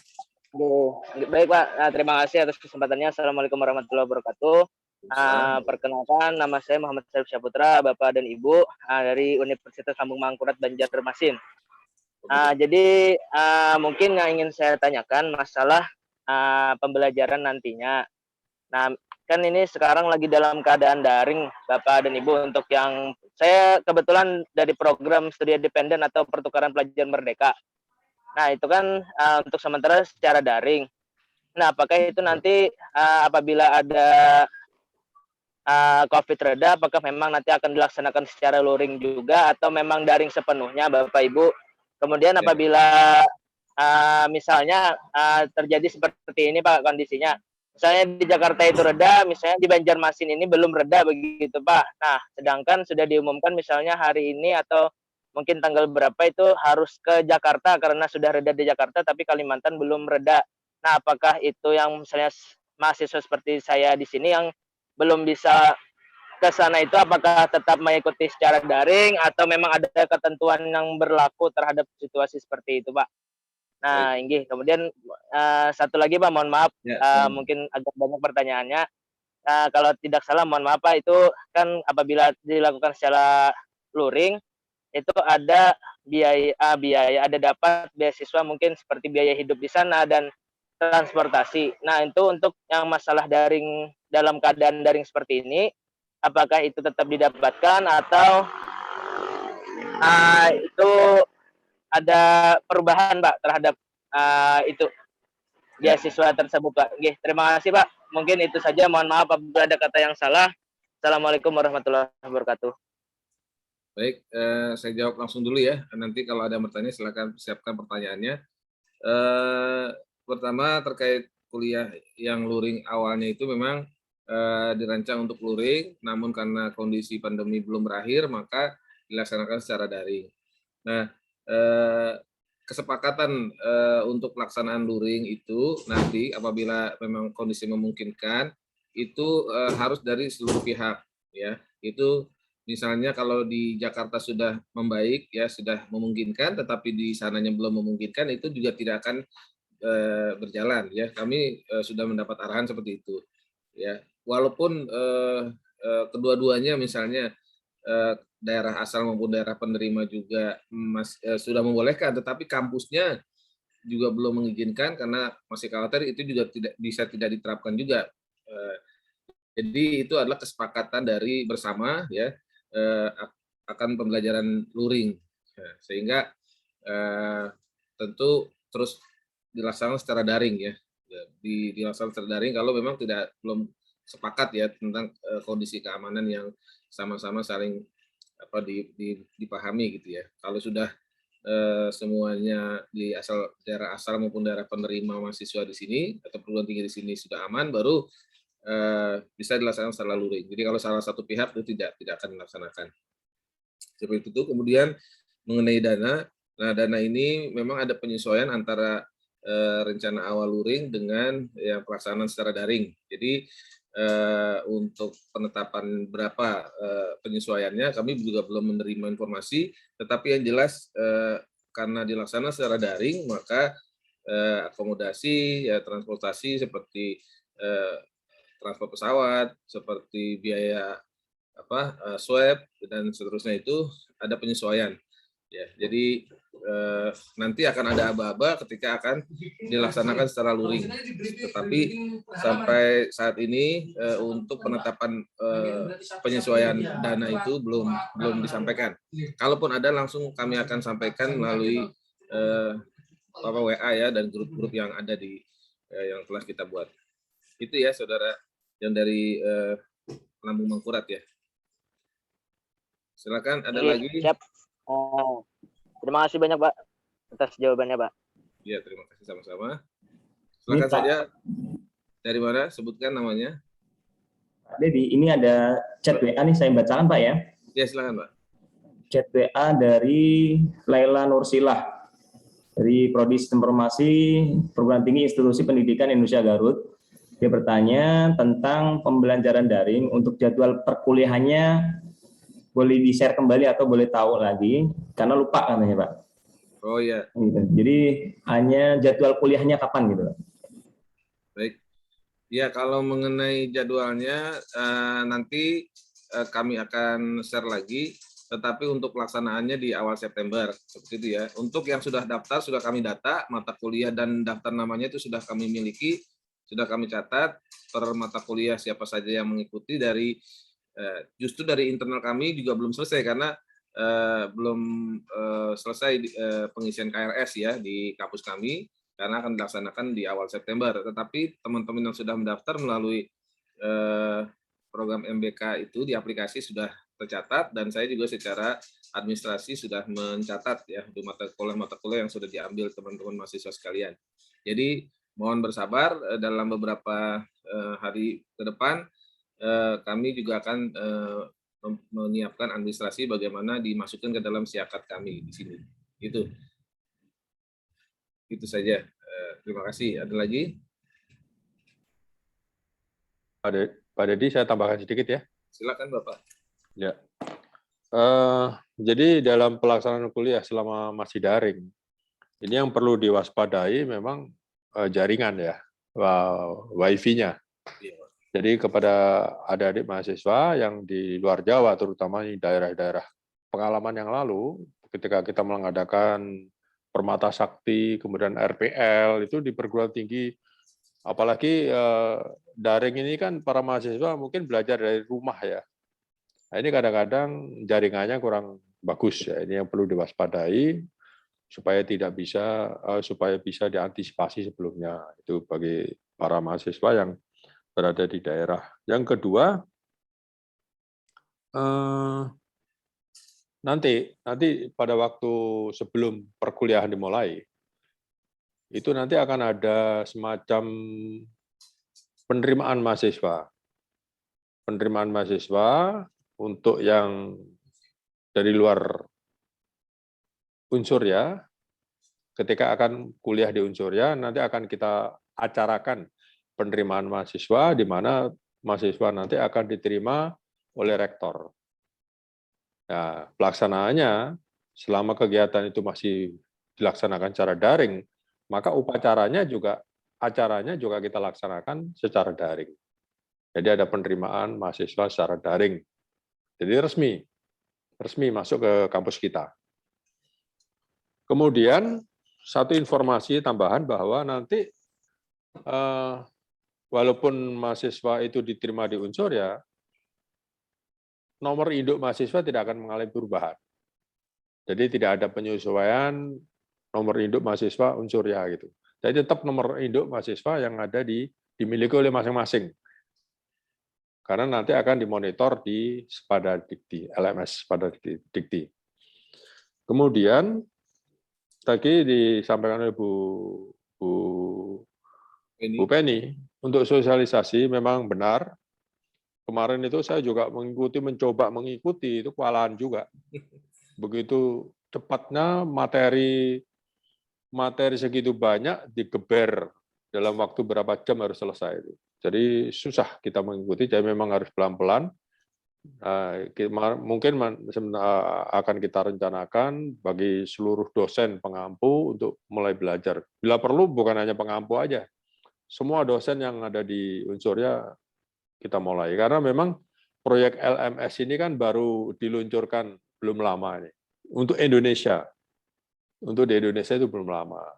Baik Pak, terima kasih atas kesempatannya. Assalamualaikum warahmatullahi wabarakatuh. Perkenalkan, nama saya Muhammad Syarif Syaputra, Bapak dan Ibu dari Universitas Lambung Mangkurat Banjarmasin. Jadi mungkin yang ingin saya tanyakan masalah pembelajaran nantinya. Nah, kan ini sekarang lagi dalam keadaan daring Bapak dan Ibu. Untuk yang saya kebetulan dari program studi independen atau pertukaran pelajar merdeka. Nah, itu kan untuk sementara secara daring. Nah, apakah itu nanti apabila ada COVID reda, apakah memang nanti akan dilaksanakan secara luring juga atau memang daring sepenuhnya, Bapak Ibu? Kemudian apabila misalnya terjadi seperti ini Pak kondisinya, misalnya di Jakarta itu reda, misalnya di Banjarmasin ini belum reda begitu Pak. Nah, sedangkan sudah diumumkan misalnya hari ini atau mungkin tanggal berapa itu harus ke Jakarta karena sudah reda di Jakarta, tapi Kalimantan belum reda. Nah, apakah itu yang misalnya mahasiswa seperti saya di sini yang belum bisa ke sana itu apakah tetap mengikuti secara daring atau memang ada ketentuan yang berlaku terhadap situasi seperti itu, Pak? Nah, ini kemudian satu lagi Pak, mohon maaf, mungkin agak banyak pertanyaannya. Kalau tidak salah, mohon maaf Pak, itu kan apabila dilakukan secara luring, itu ada biaya, ada dapat beasiswa mungkin seperti biaya hidup di sana dan transportasi. Nah, itu untuk yang masalah daring dalam keadaan daring seperti ini, apakah itu tetap didapatkan atau itu ada perubahan Pak terhadap itu beasiswa tersebut Pak? Oke, terima kasih Pak. Mungkin itu saja. Mohon maaf apabila ada kata yang salah. Assalamualaikum warahmatullahi wabarakatuh. Baik, saya jawab langsung dulu ya. Nanti kalau ada yang bertanya silakan siapkan pertanyaannya. Pertama terkait kuliah yang luring awalnya itu memang dirancang untuk luring, namun karena kondisi pandemi belum berakhir maka dilaksanakan secara daring. Nah, kesepakatan untuk pelaksanaan luring itu nanti apabila memang kondisi memungkinkan itu harus dari seluruh pihak ya. Itu misalnya kalau di Jakarta sudah membaik ya, sudah memungkinkan, tetapi di sananya belum memungkinkan, itu juga tidak akan berjalan ya. Kami sudah mendapat arahan seperti itu ya. Walaupun kedua-duanya misalnya daerah asal maupun daerah penerima juga sudah membolehkan, tetapi kampusnya juga belum mengizinkan karena masih khawatir itu juga tidak diterapkan juga. Jadi itu adalah kesepakatan dari bersama ya akan pembelajaran luring, sehingga tentu terus dilaksanakan secara daring ya, dilaksanakan secara daring kalau memang belum sepakat ya tentang kondisi keamanan yang sama-sama saling dipahami gitu ya. Kalau sudah semuanya di daerah asal maupun daerah penerima mahasiswa di sini atau perguruan tinggi di sini sudah aman, baru bisa dilaksanakan secara luring. Jadi kalau salah satu pihak itu tidak akan dilaksanakan. Seperti itu. Kemudian mengenai dana, nah dana ini memang ada penyesuaian antara rencana awal luring dengan yang pelaksanaan secara daring. Jadi untuk penetapan berapa penyesuaiannya kami juga belum menerima informasi, tetapi yang jelas karena dilaksanakan secara daring maka akomodasi ya transportasi seperti transport pesawat, seperti biaya swab dan seterusnya itu ada penyesuaian ya. Jadi nanti akan ada aba-aba ketika akan dilaksanakan secara luring. Tetapi sampai saat ini untuk penetapan penyesuaian dana itu belum disampaikan. Kalaupun ada langsung kami akan sampaikan melalui WA ya dan grup-grup yang ada yang telah kita buat. Itu ya saudara yang dari Lambung Mangkurat ya. Silakan ada lagi. Siap. Terima kasih banyak Pak atas jawabannya Pak. Iya, terima kasih sama-sama. Silakan saja. Dari mana? Sebutkan namanya. Jadi ini ada chat WA nih saya bacakan Pak ya. Iya, silakan Pak. Chat WA dari Laila Nursilah dari Prodi Sistem Informasi Perguruan Tinggi Institusi Pendidikan Indonesia Garut. Dia bertanya tentang pembelajaran daring untuk jadwal perkuliahannya. Boleh di-share kembali atau boleh tahu lagi, karena lupa katanya Pak. Oh iya. Gitu. Jadi hanya jadwal kuliahnya kapan gitu Pak. Baik. Ya kalau mengenai jadwalnya nanti kami akan share lagi, tetapi untuk pelaksanaannya di awal September, seperti itu ya. Untuk yang sudah daftar, sudah kami data, mata kuliah dan daftar namanya itu sudah kami miliki, sudah kami catat, per mata kuliah siapa saja yang mengikuti dari justru dari internal kami juga belum selesai karena belum selesai pengisian KRS ya di kampus kami karena akan dilaksanakan di awal September. Tetapi teman-teman yang sudah mendaftar melalui program MBK itu di aplikasi sudah tercatat, dan saya juga secara administrasi sudah mencatat ya di mata kuliah yang sudah diambil teman-teman mahasiswa sekalian. Jadi mohon bersabar, dalam beberapa hari ke depan kami juga akan menyiapkan administrasi bagaimana dimasukkan ke dalam siakat kami di sini. Itu saja. Terima kasih. Ada lagi? Pak Dedi, saya tambahkan sedikit ya. Silakan Bapak. Ya. Jadi dalam pelaksanaan kuliah selama masih daring, ini yang perlu diwaspadai memang jaringan ya, wifi-nya. Jadi kepada adik-adik mahasiswa yang di luar Jawa, terutama di daerah-daerah pengalaman yang lalu, ketika kita mengadakan Permata Sakti, kemudian RPL, itu di perguruan tinggi, apalagi daring ini kan para mahasiswa mungkin belajar dari rumah ya. Nah, ini kadang-kadang jaringannya kurang bagus ya. Ini yang perlu diwaspadai supaya supaya bisa diantisipasi sebelumnya. Itu bagi para mahasiswa yang berada di daerah. Yang kedua, nanti pada waktu sebelum perkuliahan dimulai, itu nanti akan ada semacam penerimaan mahasiswa. Penerimaan mahasiswa untuk yang dari luar Unsurya, ketika akan kuliah di Unsurya, nanti akan kita acarakan penerimaan mahasiswa, di mana mahasiswa nanti akan diterima oleh rektor. Nah, pelaksanaannya, selama kegiatan itu masih dilaksanakan secara daring, maka acaranya juga kita laksanakan secara daring. Jadi ada penerimaan mahasiswa secara daring. Jadi resmi masuk ke kampus kita. Kemudian satu informasi tambahan bahwa nanti walaupun mahasiswa itu diterima di Unsurya, nomor induk mahasiswa tidak akan mengalami perubahan. Jadi tidak ada penyesuaian nomor induk mahasiswa Unsurya gitu. Jadi tetap nomor induk mahasiswa yang ada dimiliki oleh masing-masing. Karena nanti akan dimonitor di Spada Dikti, LMS Spada Dikti. Kemudian tadi disampaikan oleh Bu Penny, untuk sosialisasi memang benar. Kemarin itu saya juga mencoba mengikuti, itu kewalahan juga. Begitu cepatnya materi segitu banyak digeber dalam waktu berapa jam harus selesai. Jadi susah kita mengikuti, jadi memang harus pelan-pelan. Mungkin akan kita rencanakan bagi seluruh dosen pengampu untuk mulai belajar. Bila perlu bukan hanya pengampu aja, semua dosen yang ada di Unsurya kita mulai. Karena memang proyek LMS ini kan baru diluncurkan belum lama ini. Untuk Indonesia. Untuk di Indonesia itu belum lama.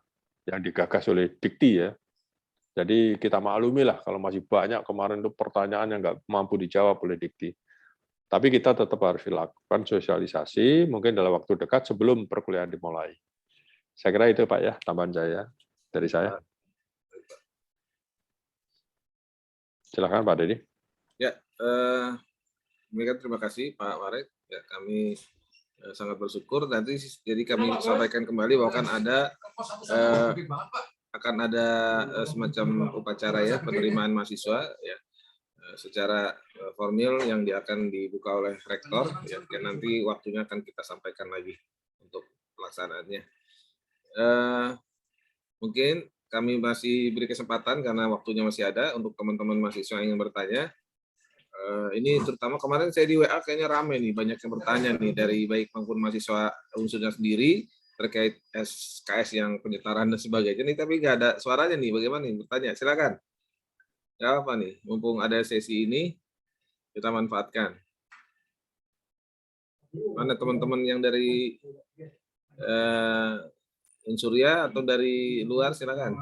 Yang digagas oleh Dikti ya. Jadi kita maklumilah kalau masih banyak kemarin itu pertanyaan yang nggak mampu dijawab oleh Dikti. Tapi kita tetap harus lakukan sosialisasi, mungkin dalam waktu dekat sebelum perkuliahan dimulai. Saya kira itu Pak ya, tambahan saya dari saya. Silakan Pak Dedi. Ya, terima kasih Pak Warek. Ya, kami sangat bersyukur. Nanti jadi kami sampaikan kembali bahwa akan ada semacam upacara ya penerimaan mahasiswa ya secara formal yang akan dibuka oleh rektor ya, dan nanti waktunya akan kita sampaikan lagi untuk pelaksanaannya. Mungkin kami masih beri kesempatan karena waktunya masih ada untuk teman-teman mahasiswa yang ingin bertanya. Ini terutama kemarin saya di WA kayaknya rame nih, banyak yang bertanya nih dari baik maupun mahasiswa Unsurnya sendiri terkait SKS yang penyetaraan dan sebagainya nih, tapi nggak ada suaranya nih, bagaimana nih bertanya? Silakan. Ya apa nih, mumpung ada sesi ini kita manfaatkan. Mana teman-teman yang dari Unsurya atau dari luar, silakan.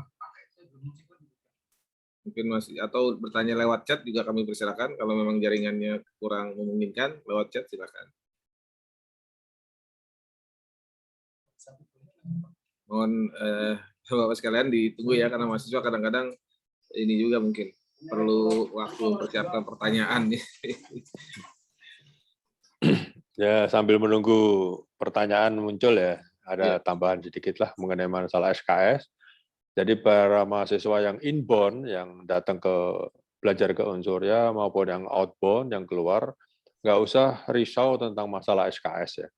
Mungkin masih atau bertanya lewat chat juga kami persilakan. Kalau memang jaringannya kurang memungkinkan, lewat chat silakan. Mohon Bapak sekalian ditunggu ya, karena mahasiswa kadang-kadang ini juga mungkin perlu waktu mempersiapkan pertanyaan nih. Ya, sambil menunggu pertanyaan muncul ya, ada tambahan sedikit lah mengenai masalah SKS. Jadi para mahasiswa yang inbound, yang datang ke belajar ke Unsurya maupun yang outbound, yang keluar, nggak usah risau tentang masalah SKS ya.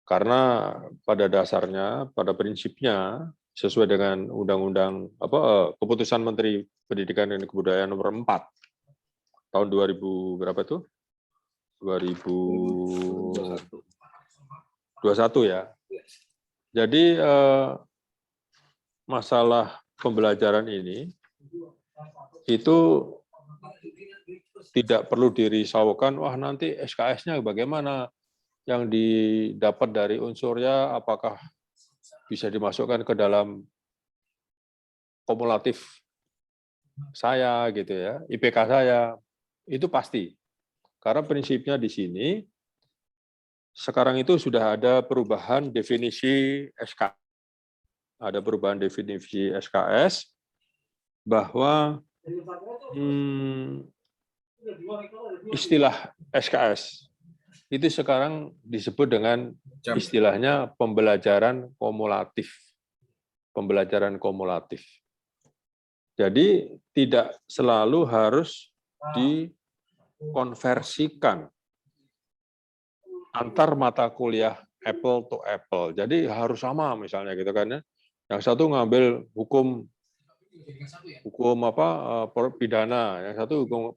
Karena pada dasarnya, pada prinsipnya, sesuai dengan Undang-Undang Keputusan Menteri Pendidikan dan Kebudayaan nomor 4 tahun 2000 berapa itu? 2021 ya. Jadi masalah pembelajaran ini itu tidak perlu dirisaukan, wah nanti SKS-nya bagaimana, yang didapat dari Unsurya apakah bisa dimasukkan ke dalam kumulatif saya gitu ya, IPK saya, itu pasti. Karena prinsipnya di sini, sekarang itu sudah ada perubahan definisi SKS. Ada perubahan definisi SKS, bahwa istilah SKS itu sekarang disebut dengan istilahnya pembelajaran kumulatif. Pembelajaran kumulatif. Jadi tidak selalu harus dikonversikan antar mata kuliah apple to apple. Jadi harus sama misalnya gitu kan ya. Yang satu ngambil hukum pidana, yang satu hukum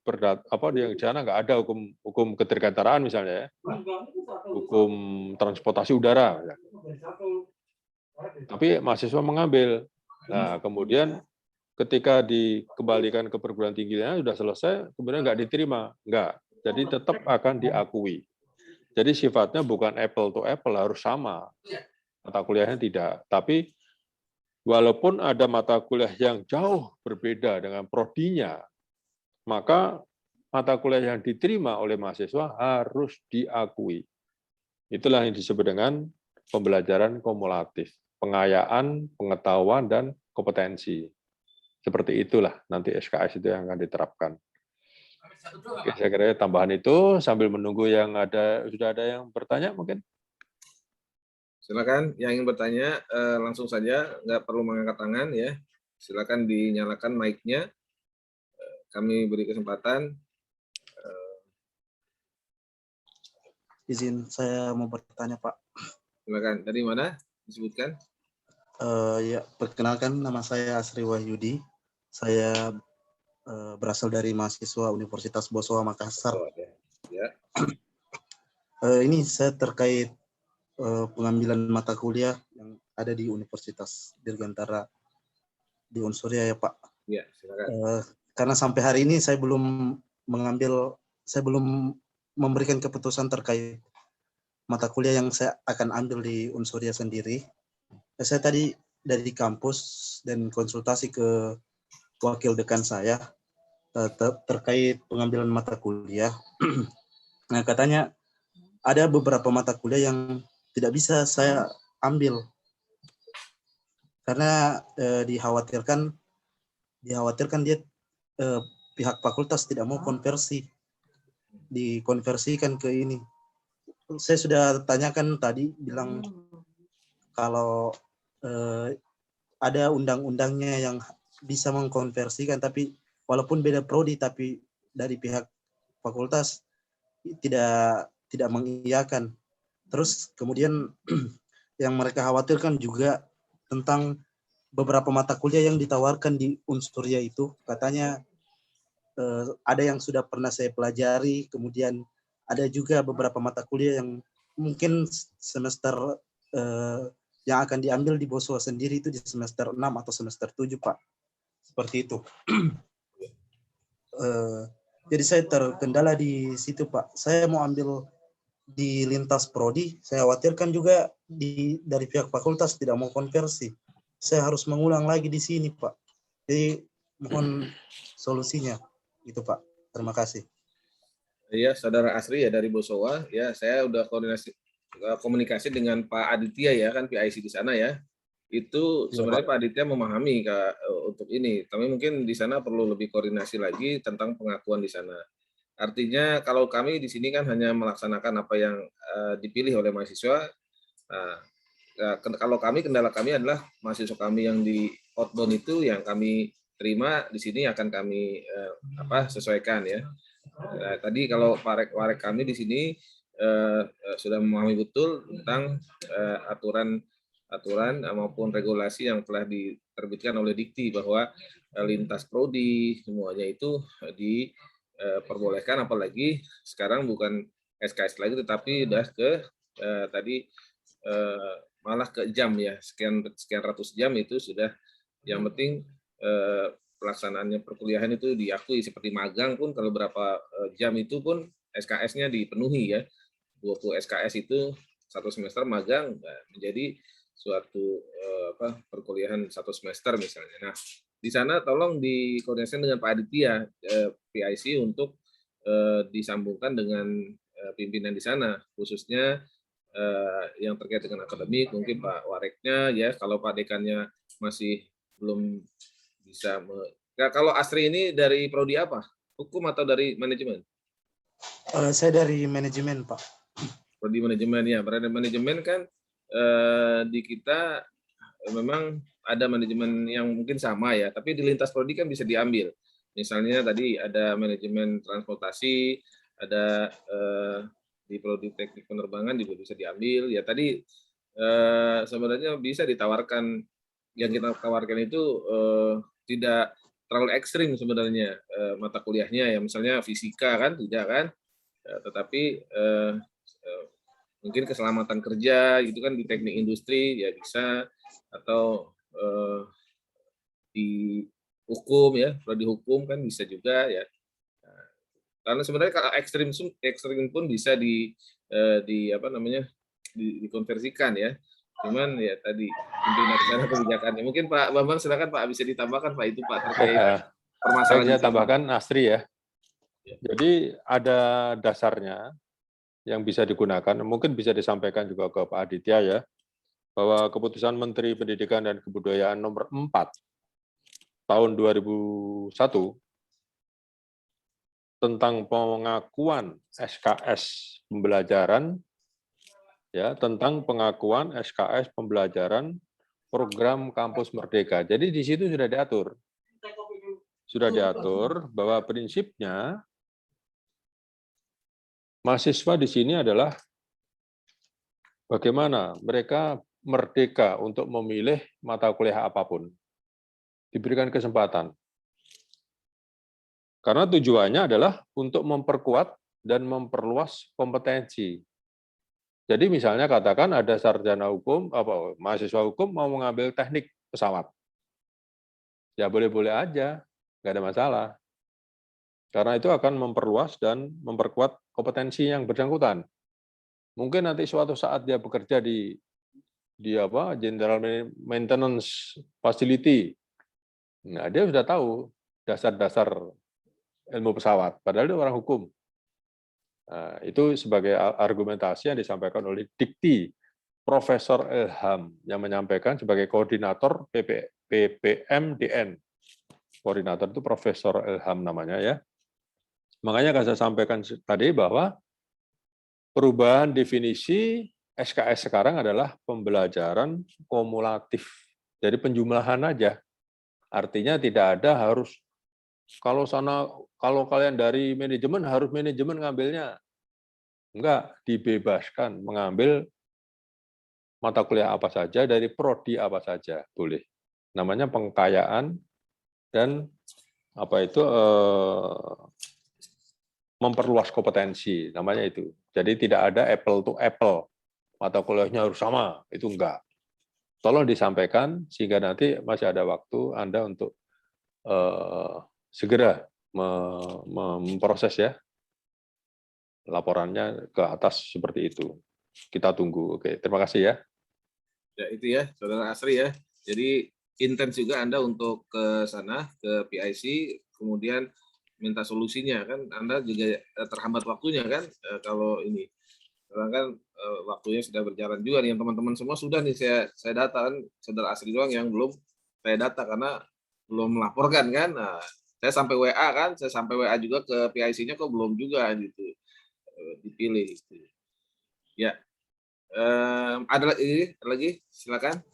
di sana nggak ada hukum kedirgantaraan misalnya ya, hukum transportasi udara. Ya. Tapi mahasiswa mengambil. Nah kemudian ketika dikembalikan ke perguruan tingginya sudah selesai, kemudian nggak diterima, nggak. Jadi tetap akan diakui. Jadi sifatnya bukan apple to apple, harus sama. Mata kuliahnya tidak. Tapi walaupun ada mata kuliah yang jauh berbeda dengan prodinya, maka mata kuliah yang diterima oleh mahasiswa harus diakui. Itulah yang disebut dengan pembelajaran kumulatif, pengayaan, pengetahuan, dan kompetensi. Seperti itulah nanti SKS itu yang akan diterapkan. Oke, saya kira tambahan itu sambil menunggu yang sudah ada yang bertanya mungkin. Silakan yang ingin bertanya langsung saja, nggak perlu mengangkat tangan ya. Silakan dinyalakan mic-nya. Kami beri kesempatan. Izin saya mau bertanya Pak. Silakan. Dari mana disebutkan? Ya, perkenalkan nama saya Asri Wahyudi. Saya berasal dari mahasiswa Universitas Bosowa Makassar. Ya. Ini saya terkait pengambilan mata kuliah yang ada di Universitas Dirgantara di Unsurya ya Pak. Ya, silakan. Karena sampai hari ini saya belum memberikan keputusan terkait mata kuliah yang saya akan ambil di Unsurya sendiri. Saya tadi dari kampus dan konsultasi ke wakil dekan saya terkait pengambilan mata kuliah. Nah, katanya ada beberapa mata kuliah yang tidak bisa saya ambil karena dikhawatirkan dia pihak fakultas tidak mau dikonversikan ke ini. Saya sudah tanyakan tadi, bilang kalau ada undang-undangnya yang bisa mengkonversikan, tapi walaupun beda prodi, tapi dari pihak fakultas tidak mengiyakan. Terus kemudian yang mereka khawatirkan juga tentang beberapa mata kuliah yang ditawarkan di Unsurya itu, katanya ada yang sudah pernah saya pelajari, kemudian ada juga beberapa mata kuliah yang mungkin semester yang akan diambil di Bosowa sendiri itu di semester 6 atau semester 7, Pak. Seperti itu. Jadi saya terkendala di situ, Pak. Saya mau ambil di lintas prodi, saya khawatirkan juga dari pihak fakultas tidak mau konversi. Saya harus mengulang lagi di sini, Pak. Jadi mohon solusinya, itu Pak. Terima kasih. Iya, Saudara Asri ya dari Bosowa. Ya, saya udah komunikasi dengan Pak Aditya ya kan PIC di sana ya. itu Ya, sebenarnya Pak. Pak Aditya memahami untuk ini, tapi mungkin di sana perlu lebih koordinasi lagi tentang pengakuan di sana. Artinya kalau kami di sini kan hanya melaksanakan apa yang dipilih oleh mahasiswa. Nah, kalau kendala kami adalah mahasiswa kami yang di outbound itu yang kami terima di sini akan kami sesuaikan ya. Nah, tadi kalau warek kami di sini sudah memahami betul tentang aturan maupun regulasi yang telah diterbitkan oleh Dikti bahwa lintas prodi semuanya itu diperbolehkan, apalagi sekarang bukan SKS lagi tetapi udah ke tadi malah ke jam ya, sekian ratus jam itu sudah, yang penting pelaksanaannya perkuliahan itu diakui, seperti magang pun kalau berapa jam itu pun SKS-nya dipenuhi ya. 20 SKS itu satu semester magang menjadi suatu perkuliahan satu semester misalnya. Nah, di sana tolong dikoordinasikan dengan Pak Aditya PIC untuk disambungkan dengan pimpinan di sana, khususnya yang terkait dengan akademik, mungkin Pak Wareknya ya, kalau Pak Dekannya masih belum bisa. Kalau Asri ini dari prodi apa? Hukum atau dari manajemen? Saya dari manajemen, Pak. Prodi manajemen ya, berada manajemen kan di kita memang ada manajemen yang mungkin sama ya, tapi di lintas prodi kan bisa diambil. Misalnya tadi ada manajemen transportasi, ada di prodi teknik penerbangan juga bisa diambil. Ya tadi sebenarnya bisa ditawarkan, yang kita tawarkan itu tidak terlalu ekstrim sebenarnya mata kuliahnya ya, misalnya fisika kan tidak kan, tetapi mungkin keselamatan kerja itu kan di teknik industri ya bisa, atau di hukum ya, prodi hukum kan bisa juga ya. Karena sebenarnya kalau ekstrim pun bisa dikonversikan ya. Cuman ya tadi pimpinan sana kebijakannya. Mungkin Pak Bambang silakan Pak, bisa ditambahkan Pak itu Pak terkait permasalahan. Saya tambahkan Asri ya. Jadi ada dasarnya yang bisa digunakan, mungkin bisa disampaikan juga ke Pak Aditya ya, bahwa keputusan Menteri Pendidikan dan Kebudayaan nomor 4 tahun 2001 tentang pengakuan SKS pembelajaran ya, tentang pengakuan SKS pembelajaran program Kampus Merdeka. Jadi di situ sudah diatur bahwa prinsipnya mahasiswa di sini adalah bagaimana mereka merdeka untuk memilih mata kuliah apapun, diberikan kesempatan. Karena tujuannya adalah untuk memperkuat dan memperluas kompetensi. Jadi misalnya katakan ada sarjana hukum, mahasiswa hukum mau mengambil teknik pesawat. Ya boleh-boleh aja, nggak ada masalah. Karena itu akan memperluas dan memperkuat kompetensi yang bersangkutan. Mungkin nanti suatu saat dia bekerja di General Maintenance Facility. Nah, dia sudah tahu dasar-dasar ilmu pesawat, padahal dia orang hukum. Nah, itu sebagai argumentasi yang disampaikan oleh Dikti, Profesor Ilham, yang menyampaikan sebagai koordinator PPMDN. Koordinator itu Profesor Ilham namanya ya. Makanya saya sampaikan tadi bahwa perubahan definisi SKS sekarang adalah pembelajaran kumulatif. Jadi penjumlahan aja. Artinya tidak ada harus kalau kalian dari manajemen harus manajemen ngambilnya. Enggak, dibebaskan mengambil mata kuliah apa saja dari prodi apa saja, boleh. Namanya pengkayaan dan memperluas kompetensi, namanya itu. Jadi tidak ada apple to apple, mata kuliahnya harus sama, itu enggak. Tolong disampaikan sehingga nanti masih ada waktu Anda untuk segera memproses ya laporannya ke atas seperti itu. Kita tunggu. Oke, terima kasih ya. Ya itu ya, Saudara Asri ya. Jadi intens juga Anda untuk ke sana, ke PIC, kemudian minta solusinya kan. Anda juga terhambat waktunya kan kalau ini. sekarang kan waktunya sudah berjalan juga nih, yang teman-teman semua sudah nih saya data kan, saudara asli doang yang belum saya data karena belum melaporkan kan. Nah, saya sampai WA juga ke PIC-nya kok belum juga gitu dipilih. Gitu. Ya, ada lagi, silakan.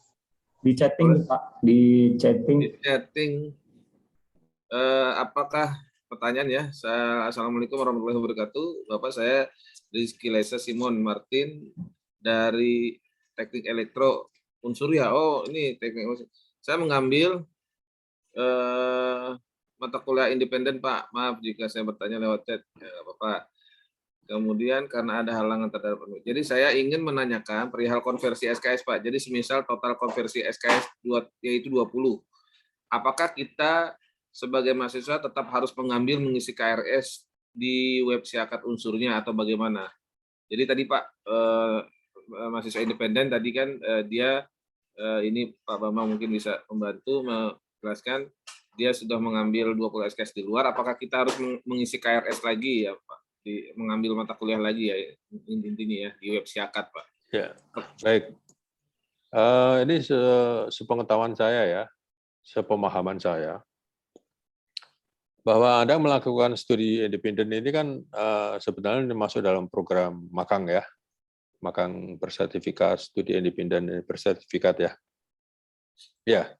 Di chatting Pak, di chatting. Di chatting. Apakah pertanyaan ya? Assalamualaikum warahmatullahi wabarakatuh. Bapak, saya Rizky Lesa Simon Martin dari Teknik Elektro Unsur ya. Oh, ini teknik unsur. Saya mengambil mata kuliah independen, Pak. Maaf jika saya bertanya lewat chat, ya, Bapak. Kemudian karena ada halangan terhadap penuh. Jadi saya ingin menanyakan perihal konversi SKS, Pak. Jadi semisal total konversi SKS yaitu 20. Apakah kita sebagai mahasiswa tetap harus mengisi KRS di web Siakat Unsurnya atau bagaimana? Jadi tadi Pak, mahasiswa independen tadi kan dia, ini Pak Bambang mungkin bisa membantu menjelaskan, dia sudah mengambil 20 SKS di luar, apakah kita harus mengisi KRS lagi ya Pak? Mengambil mata kuliah lagi ya, intinya ya, di web Siakat Pak. Ya, baik. Ini sepengetahuan saya ya, sepemahaman saya, bahwa Anda melakukan studi independen ini kan sebenarnya masuk dalam program magang ya, magang bersertifikat studi independen bersertifikat ya. Ya,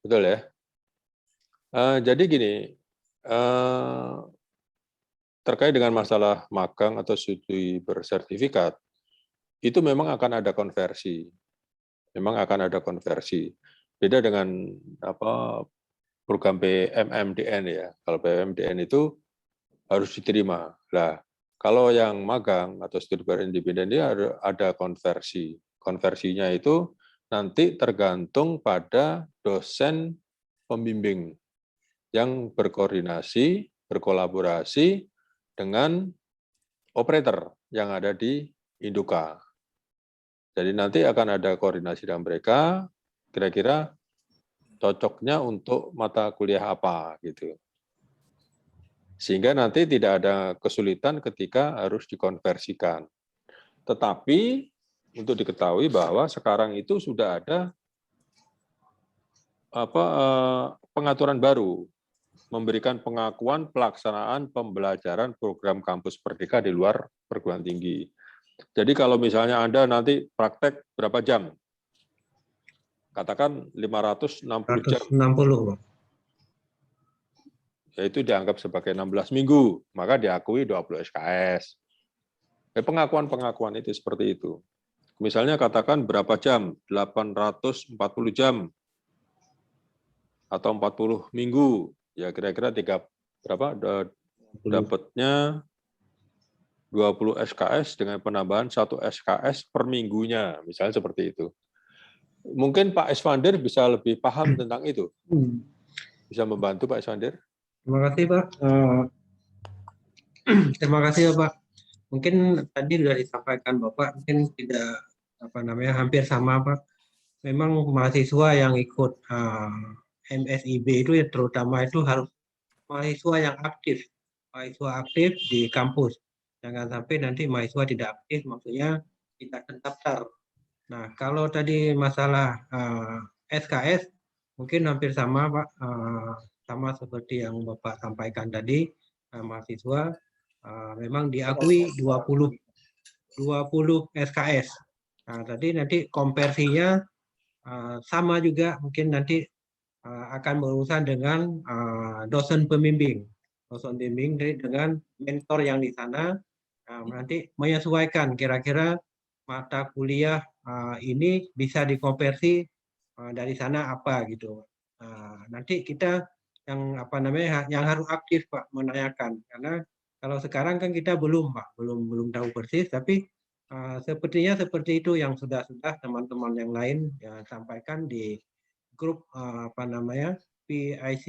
betul ya. Jadi gini, terkait dengan masalah magang atau studi bersertifikat, itu memang akan ada konversi. Memang akan ada konversi. Beda dengan program PMMDN ya. Kalau PMMDN itu harus diterima. Lah, kalau yang magang atau studi berindependen dia ada konversi. Konversinya itu nanti tergantung pada dosen pembimbing yang berkoordinasi, berkolaborasi dengan operator yang ada di Induka. Jadi nanti akan ada koordinasi dengan mereka, kira-kira cocoknya untuk mata kuliah apa gitu. Sehingga nanti tidak ada kesulitan ketika harus dikonversikan. Tetapi untuk diketahui bahwa sekarang itu sudah ada pengaturan baru, memberikan pengakuan pelaksanaan pembelajaran program kampus merdeka di luar perguruan tinggi. Jadi kalau misalnya Anda nanti praktek berapa jam? Katakan 560 jam. 160. Yaitu dianggap sebagai 16 minggu, maka diakui 20 SKS. Pengakuan-pengakuan itu seperti itu. Misalnya katakan berapa jam? 840 jam. Atau 40 minggu. Ya kira-kira dapatnya 20 SKS dengan penambahan 1 SKS per minggunya, misalnya seperti itu. Mungkin Pak Esvandir bisa lebih paham tentang itu. Bisa membantu Pak Esvandir? Terima kasih Pak. Terima kasih ya Pak. Mungkin tadi sudah disampaikan Bapak, mungkin tidak hampir sama Pak. Memang mahasiswa yang ikut MSIB itu ya terutama itu harus mahasiswa yang aktif, mahasiswa aktif di kampus. Jangan sampai nanti mahasiswa tidak aktif, maksudnya tidak terdaftar. Nah, kalau tadi masalah SKS, mungkin hampir sama Pak, sama seperti yang Bapak sampaikan tadi, mahasiswa memang diakui 20 SKS. Nah, tadi nanti konversinya sama juga, mungkin nanti akan berurusan dengan dosen pembimbing dengan mentor yang di sana, nanti menyesuaikan kira-kira mata kuliah ini bisa dikonversi dari sana apa gitu. Nanti kita yang yang harus aktif Pak menanyakan, karena kalau sekarang kan kita belum Pak, belum tahu persis, tapi sepertinya seperti itu yang sudah teman-teman yang lain yang sampaikan di grup PIC,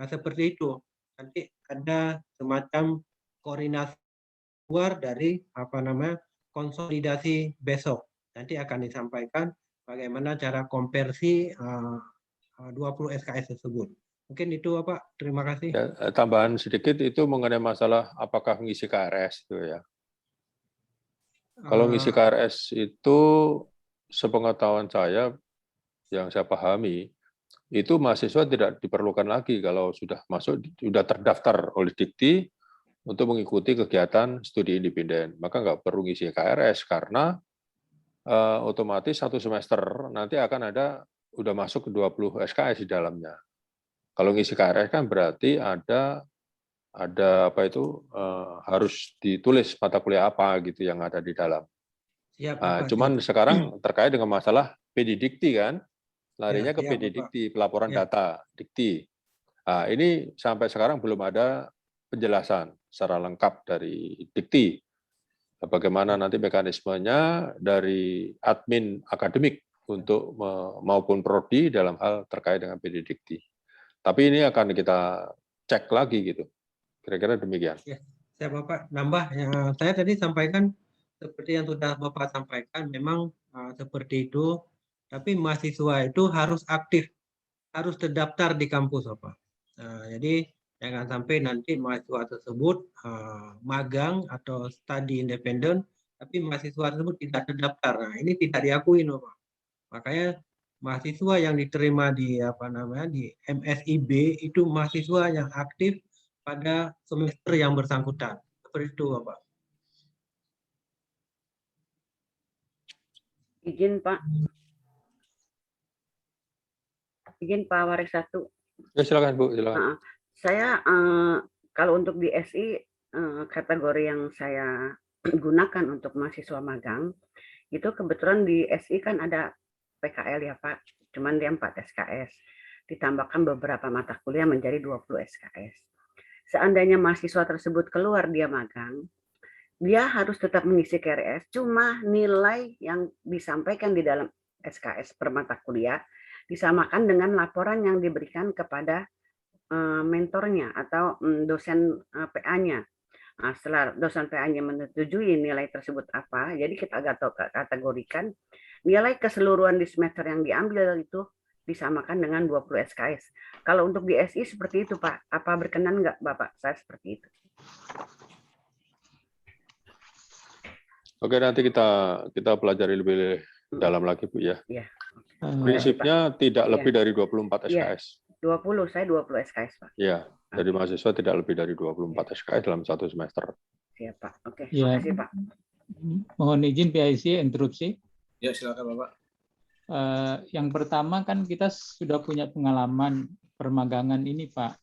seperti itu. Nanti ada semacam koordinasi luar dari konsolidasi besok. Nanti akan disampaikan bagaimana cara konversi 20 SKS tersebut. Mungkin itu Pak. Terima kasih. Ya, tambahan sedikit itu mengenai masalah apakah mengisi KRS itu ya. Kalau ngisi KRS itu sepengetahuan saya, yang saya pahami, itu mahasiswa tidak diperlukan lagi kalau sudah masuk, sudah terdaftar oleh Dikti untuk mengikuti kegiatan studi independen. Maka nggak perlu ngisi KRS karena otomatis satu semester nanti akan ada, udah masuk ke 20 SKS di dalamnya. Kalau ngisi KRS kan berarti ada apa itu, harus ditulis mata kuliah apa gitu yang ada di dalam. Siap, Nah, Bapak, cuman siap. sekarang terkait dengan masalah PD Dikti kan, larinya ke siap, PD Bapak. Dikti, pelaporan Ya. data Dikti. Nah, ini sampai sekarang belum ada penjelasan secara lengkap dari Dikti. Bagaimana nanti mekanismenya dari admin akademik untuk maupun prodi dalam hal terkait dengan PD Dikti. Tapi ini akan kita cek lagi gitu. Kira-kira demikian. Ya, saya Bapak nambah. Saya tadi sampaikan seperti yang sudah Bapak sampaikan, memang seperti itu. Tapi mahasiswa itu harus aktif, harus terdaftar di kampus, Bapak. Jadi jangan sampai nanti mahasiswa tersebut magang atau studi independen, tapi mahasiswa tersebut tidak terdaftar. Nah, ini tidak diakui, Bapak. Makanya mahasiswa yang diterima di di MSIB itu mahasiswa yang aktif pada semester yang bersangkutan. Seperti itu, Bapak. Izin Pak. Izin Pak Warik 1. Ya, silakan Bu, silakan. Saya kalau untuk di SI kategori yang saya gunakan untuk mahasiswa magang itu kebetulan di SI kan ada PKL ya Pak, cuman dia 4 SKS, ditambahkan beberapa mata kuliah menjadi 20 SKS. Seandainya mahasiswa tersebut keluar dia magang, dia harus tetap mengisi KRS, cuma nilai yang disampaikan di dalam SKS per mata kuliah disamakan dengan laporan yang diberikan kepada mentornya atau dosen PA-nya. Nah, setelah dosen PA-nya menyetujui nilai tersebut apa, jadi kita kategorikan nilai keseluruhan di semester yang diambil itu disamakan dengan 20 SKS. Kalau untuk di SI seperti itu Pak, apa berkenan nggak Bapak? Saya seperti itu. Oke, nanti kita pelajari lebih dalam lagi Bu ya. Iya. Prinsipnya tidak lebih dari 24 SKS. 20, saya 20 SKS Pak. Iya, dari mahasiswa tidak lebih dari 24 SKS dalam satu semester. Siap Pak. Oke, Ya. terima kasih Pak. Mohon izin PIC interupsi. Ya, silakan Bapak. Yang pertama kan kita sudah punya pengalaman permagangan ini Pak.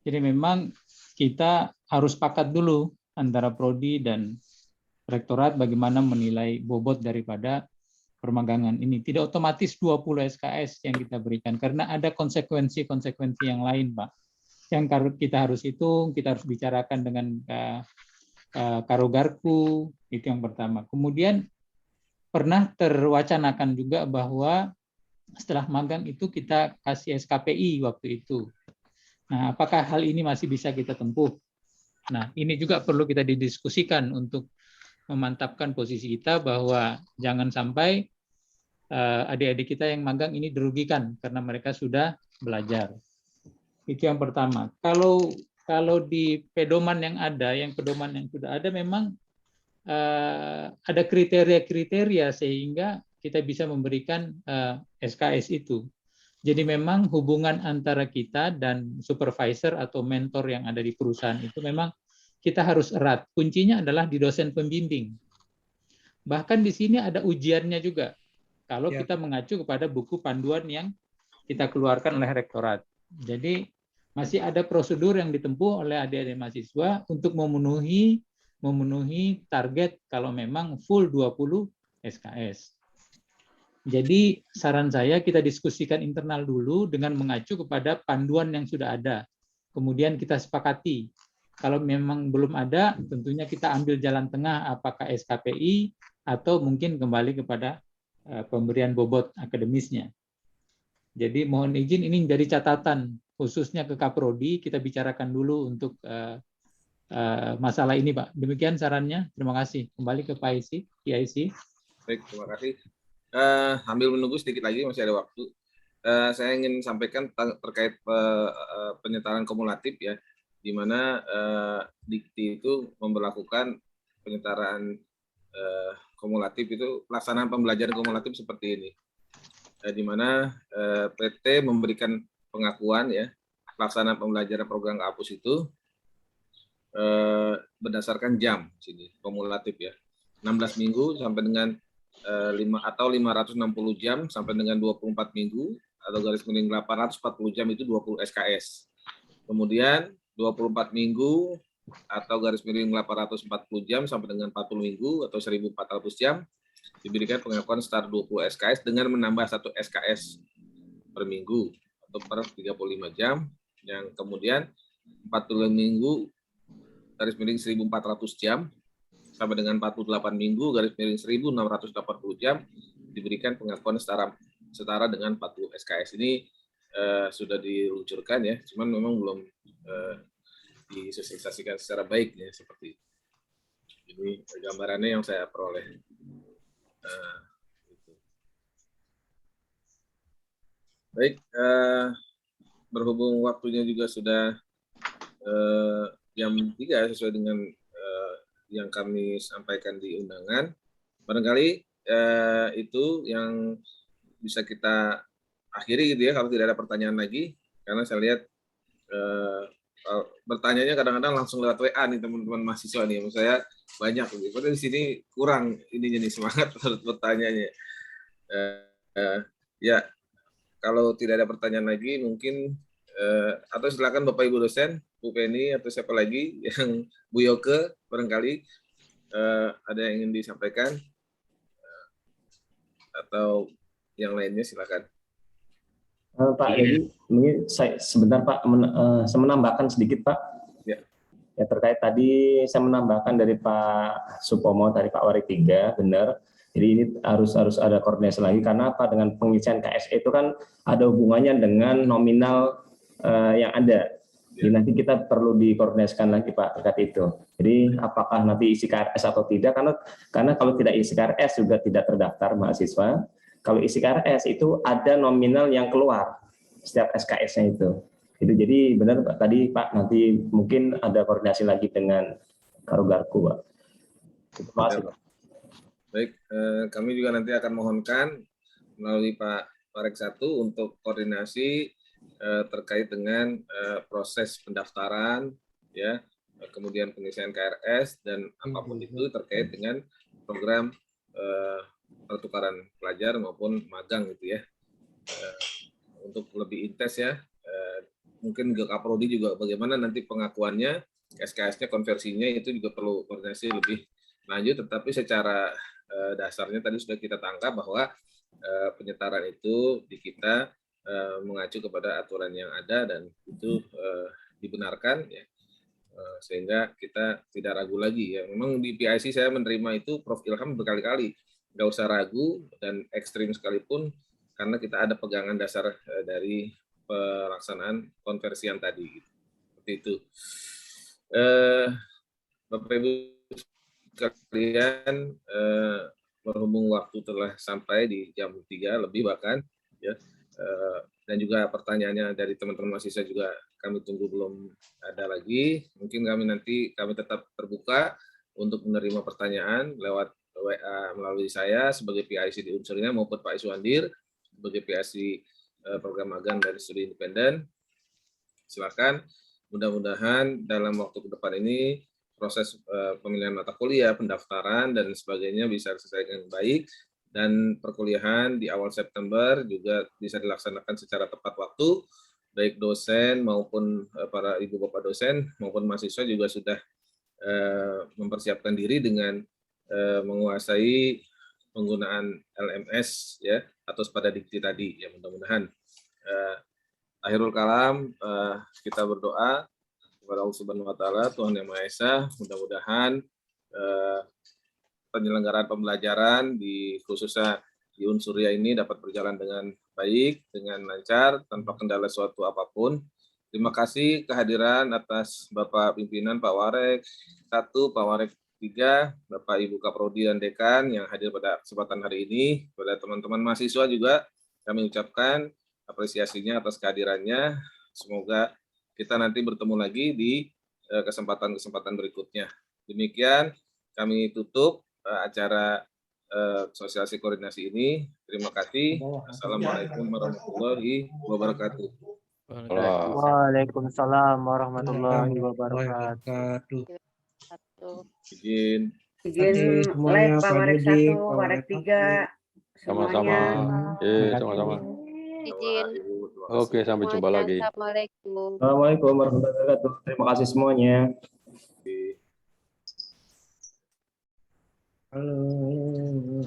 Jadi memang kita harus sepakat dulu antara prodi dan rektorat bagaimana menilai bobot daripada permagangan ini. Tidak otomatis 20 SKS yang kita berikan karena ada konsekuensi-konsekuensi yang lain Pak. Yang kita harus hitung, kita harus bicarakan dengan Karogarku, itu yang pertama. Kemudian pernah terwacanakan juga bahwa setelah magang itu kita kasih SKPI waktu itu. Nah, apakah hal ini masih bisa kita tempuh? Nah, ini juga perlu kita didiskusikan untuk memantapkan posisi kita bahwa jangan sampai adik-adik kita yang magang ini dirugikan karena mereka sudah belajar. Itu yang pertama. Kalau di pedoman yang pedoman yang sudah ada memang ada kriteria-kriteria sehingga kita bisa memberikan SKS itu. Jadi memang hubungan antara kita dan supervisor atau mentor yang ada di perusahaan itu memang kita harus erat. Kuncinya adalah di dosen pembimbing. Bahkan di sini ada ujiannya juga. Kalau kita mengacu kepada buku panduan yang kita keluarkan oleh rektorat. Jadi masih ada prosedur yang ditempuh oleh adik-adik mahasiswa untuk memenuhi target kalau memang full 20 SKS. Jadi saran saya kita diskusikan internal dulu dengan mengacu kepada panduan yang sudah ada. Kemudian kita sepakati. Kalau memang belum ada, tentunya kita ambil jalan tengah apakah SKPI atau mungkin kembali kepada pemberian bobot akademisnya. Jadi mohon izin ini menjadi catatan khususnya ke Kaprodi, kita bicarakan dulu untuk masalah ini Pak. Demikian sarannya. Terima kasih. Kembali ke PIC. Baik, terima kasih. Sambil menunggu sedikit lagi, masih ada waktu. Saya ingin sampaikan terkait penyetaraan kumulatif ya, di mana Dikti itu memberlakukan penyetaraan kumulatif itu pelaksanaan pembelajaran kumulatif seperti ini, di mana PT memberikan pengakuan ya pelaksanaan pembelajaran program Kapus itu berdasarkan jam sini kumulatif ya 16 minggu sampai dengan 560 jam sampai dengan 24 minggu atau garis miring 840 jam itu 20 SKS. Kemudian 24 minggu atau garis miring 840 jam sampai dengan 40 minggu atau 1400 jam diberikan pengakuan setara 20 SKS dengan menambah 1 SKS per minggu atau per 35 jam, yang kemudian 40 minggu garis miring 1400 jam sampai dengan 48 minggu garis miring 1680 jam diberikan pengakuan setara dengan 40 SKS. Ini sudah diluncurkan ya, cuman memang belum disosialisasikan secara baik ya, seperti itu. Ini gambarannya yang saya peroleh. Baik, berhubung waktunya juga sudah jam 3 sesuai dengan yang kami sampaikan di undangan, barangkali itu yang bisa kita akhiri gitu ya, kalau tidak ada pertanyaan lagi, karena saya lihat bertanyanya kadang-kadang langsung lewat WA nih teman-teman mahasiswa nih, menurut saya banyak gitu. Padahal di sini kurang ininya nih semangat bertanyanya. Ya, kalau tidak ada pertanyaan lagi mungkin atau silakan Bapak Ibu dosen, Bu Penny atau siapa lagi yang Bu Yoke barangkali ada yang ingin disampaikan atau yang lainnya silakan. Pak, jadi mungkin saya sebentar Pak, saya menambahkan sedikit Pak. Ya. Ya, terkait tadi saya menambahkan dari Pak Supomo, dari Pak Warik 3, benar. Jadi ini harus ada koordinasi lagi, karena apa, dengan pengisian KSE itu kan ada hubungannya dengan nominal yang ada. Jadi nanti kita perlu dikoordinasikan lagi Pak terkait itu. Jadi apakah nanti isi KRS atau tidak, karena kalau tidak isi KRS juga tidak terdaftar mahasiswa. Kalau isi KRS itu ada nominal yang keluar setiap SKS-nya itu. Jadi benar Pak, tadi Pak, nanti mungkin ada koordinasi lagi dengan Karugarku Pak. Terima kasih Pak. Baik, kami juga nanti akan mohonkan melalui Pak Parek 1 untuk koordinasi terkait dengan proses pendaftaran, ya, kemudian pengisian KRS dan apapun itu terkait dengan program pertukaran pelajar maupun magang gitu ya. Untuk lebih intens ya, mungkin Kaprodi juga bagaimana nanti pengakuannya, SKS-nya, konversinya itu juga perlu koordinasi lebih lanjut, tetapi secara dasarnya tadi sudah kita tangkap bahwa penyetaraan itu di kita mengacu kepada aturan yang ada dan itu dibenarkan ya, sehingga kita tidak ragu lagi ya. Memang di PIC saya menerima itu Prof Ilham berkali-kali, nggak usah ragu dan ekstrim sekalipun, karena kita ada pegangan dasar dari pelaksanaan konversian tadi. Seperti itu. Bapak Ibu sekalian, berhubung waktu telah sampai di jam 3 lebih bahkan, ya, dan juga pertanyaannya dari teman-teman mahasiswa juga kami tunggu belum ada lagi. Mungkin kami tetap terbuka untuk menerima pertanyaan lewat WA melalui saya sebagai PIC di unsurnya maupun Pak Iswandir sebagai PIC program magang dari studi independen. Silakan, mudah-mudahan dalam waktu ke depan ini proses pemilihan mata kuliah, pendaftaran dan sebagainya bisa selesai dengan baik, dan perkuliahan di awal September juga bisa dilaksanakan secara tepat waktu, baik dosen maupun para ibu bapak dosen maupun mahasiswa juga sudah mempersiapkan diri dengan menguasai penggunaan LMS ya, atau pada dikti tadi ya. Mudah-mudahan akhirul kalam, kita berdoa kepada Allah Subhanahu wa taala, Tuhan Yang Maha Esa, mudah-mudahan penyelenggaraan pembelajaran khususnya di Unsuria ini dapat berjalan dengan baik, dengan lancar, tanpa kendala suatu apapun. Terima kasih kehadiran atas Bapak Pimpinan Pak Warek 1, Pak Warek 3, Bapak Ibu Kaprodi dan Dekan yang hadir pada kesempatan hari ini. Pada teman-teman mahasiswa juga kami ucapkan apresiasinya atas kehadirannya. Semoga kita nanti bertemu lagi di kesempatan-kesempatan berikutnya. Demikian kami tutup acara sosialisasi koordinasi ini. Terima kasih. Assalamualaikum warahmatullahi wabarakatuh. Waalaikumsalam warahmatullahi wabarakatuh. Izin live Pak Warek 1, Warek 3. Sama-sama. Sama-sama. Izin. Oke, sampai jumpa lagi. Assalamualaikum. Assalamualaikum warahmatullahi wabarakatuh. Terima kasih semuanya. Halo.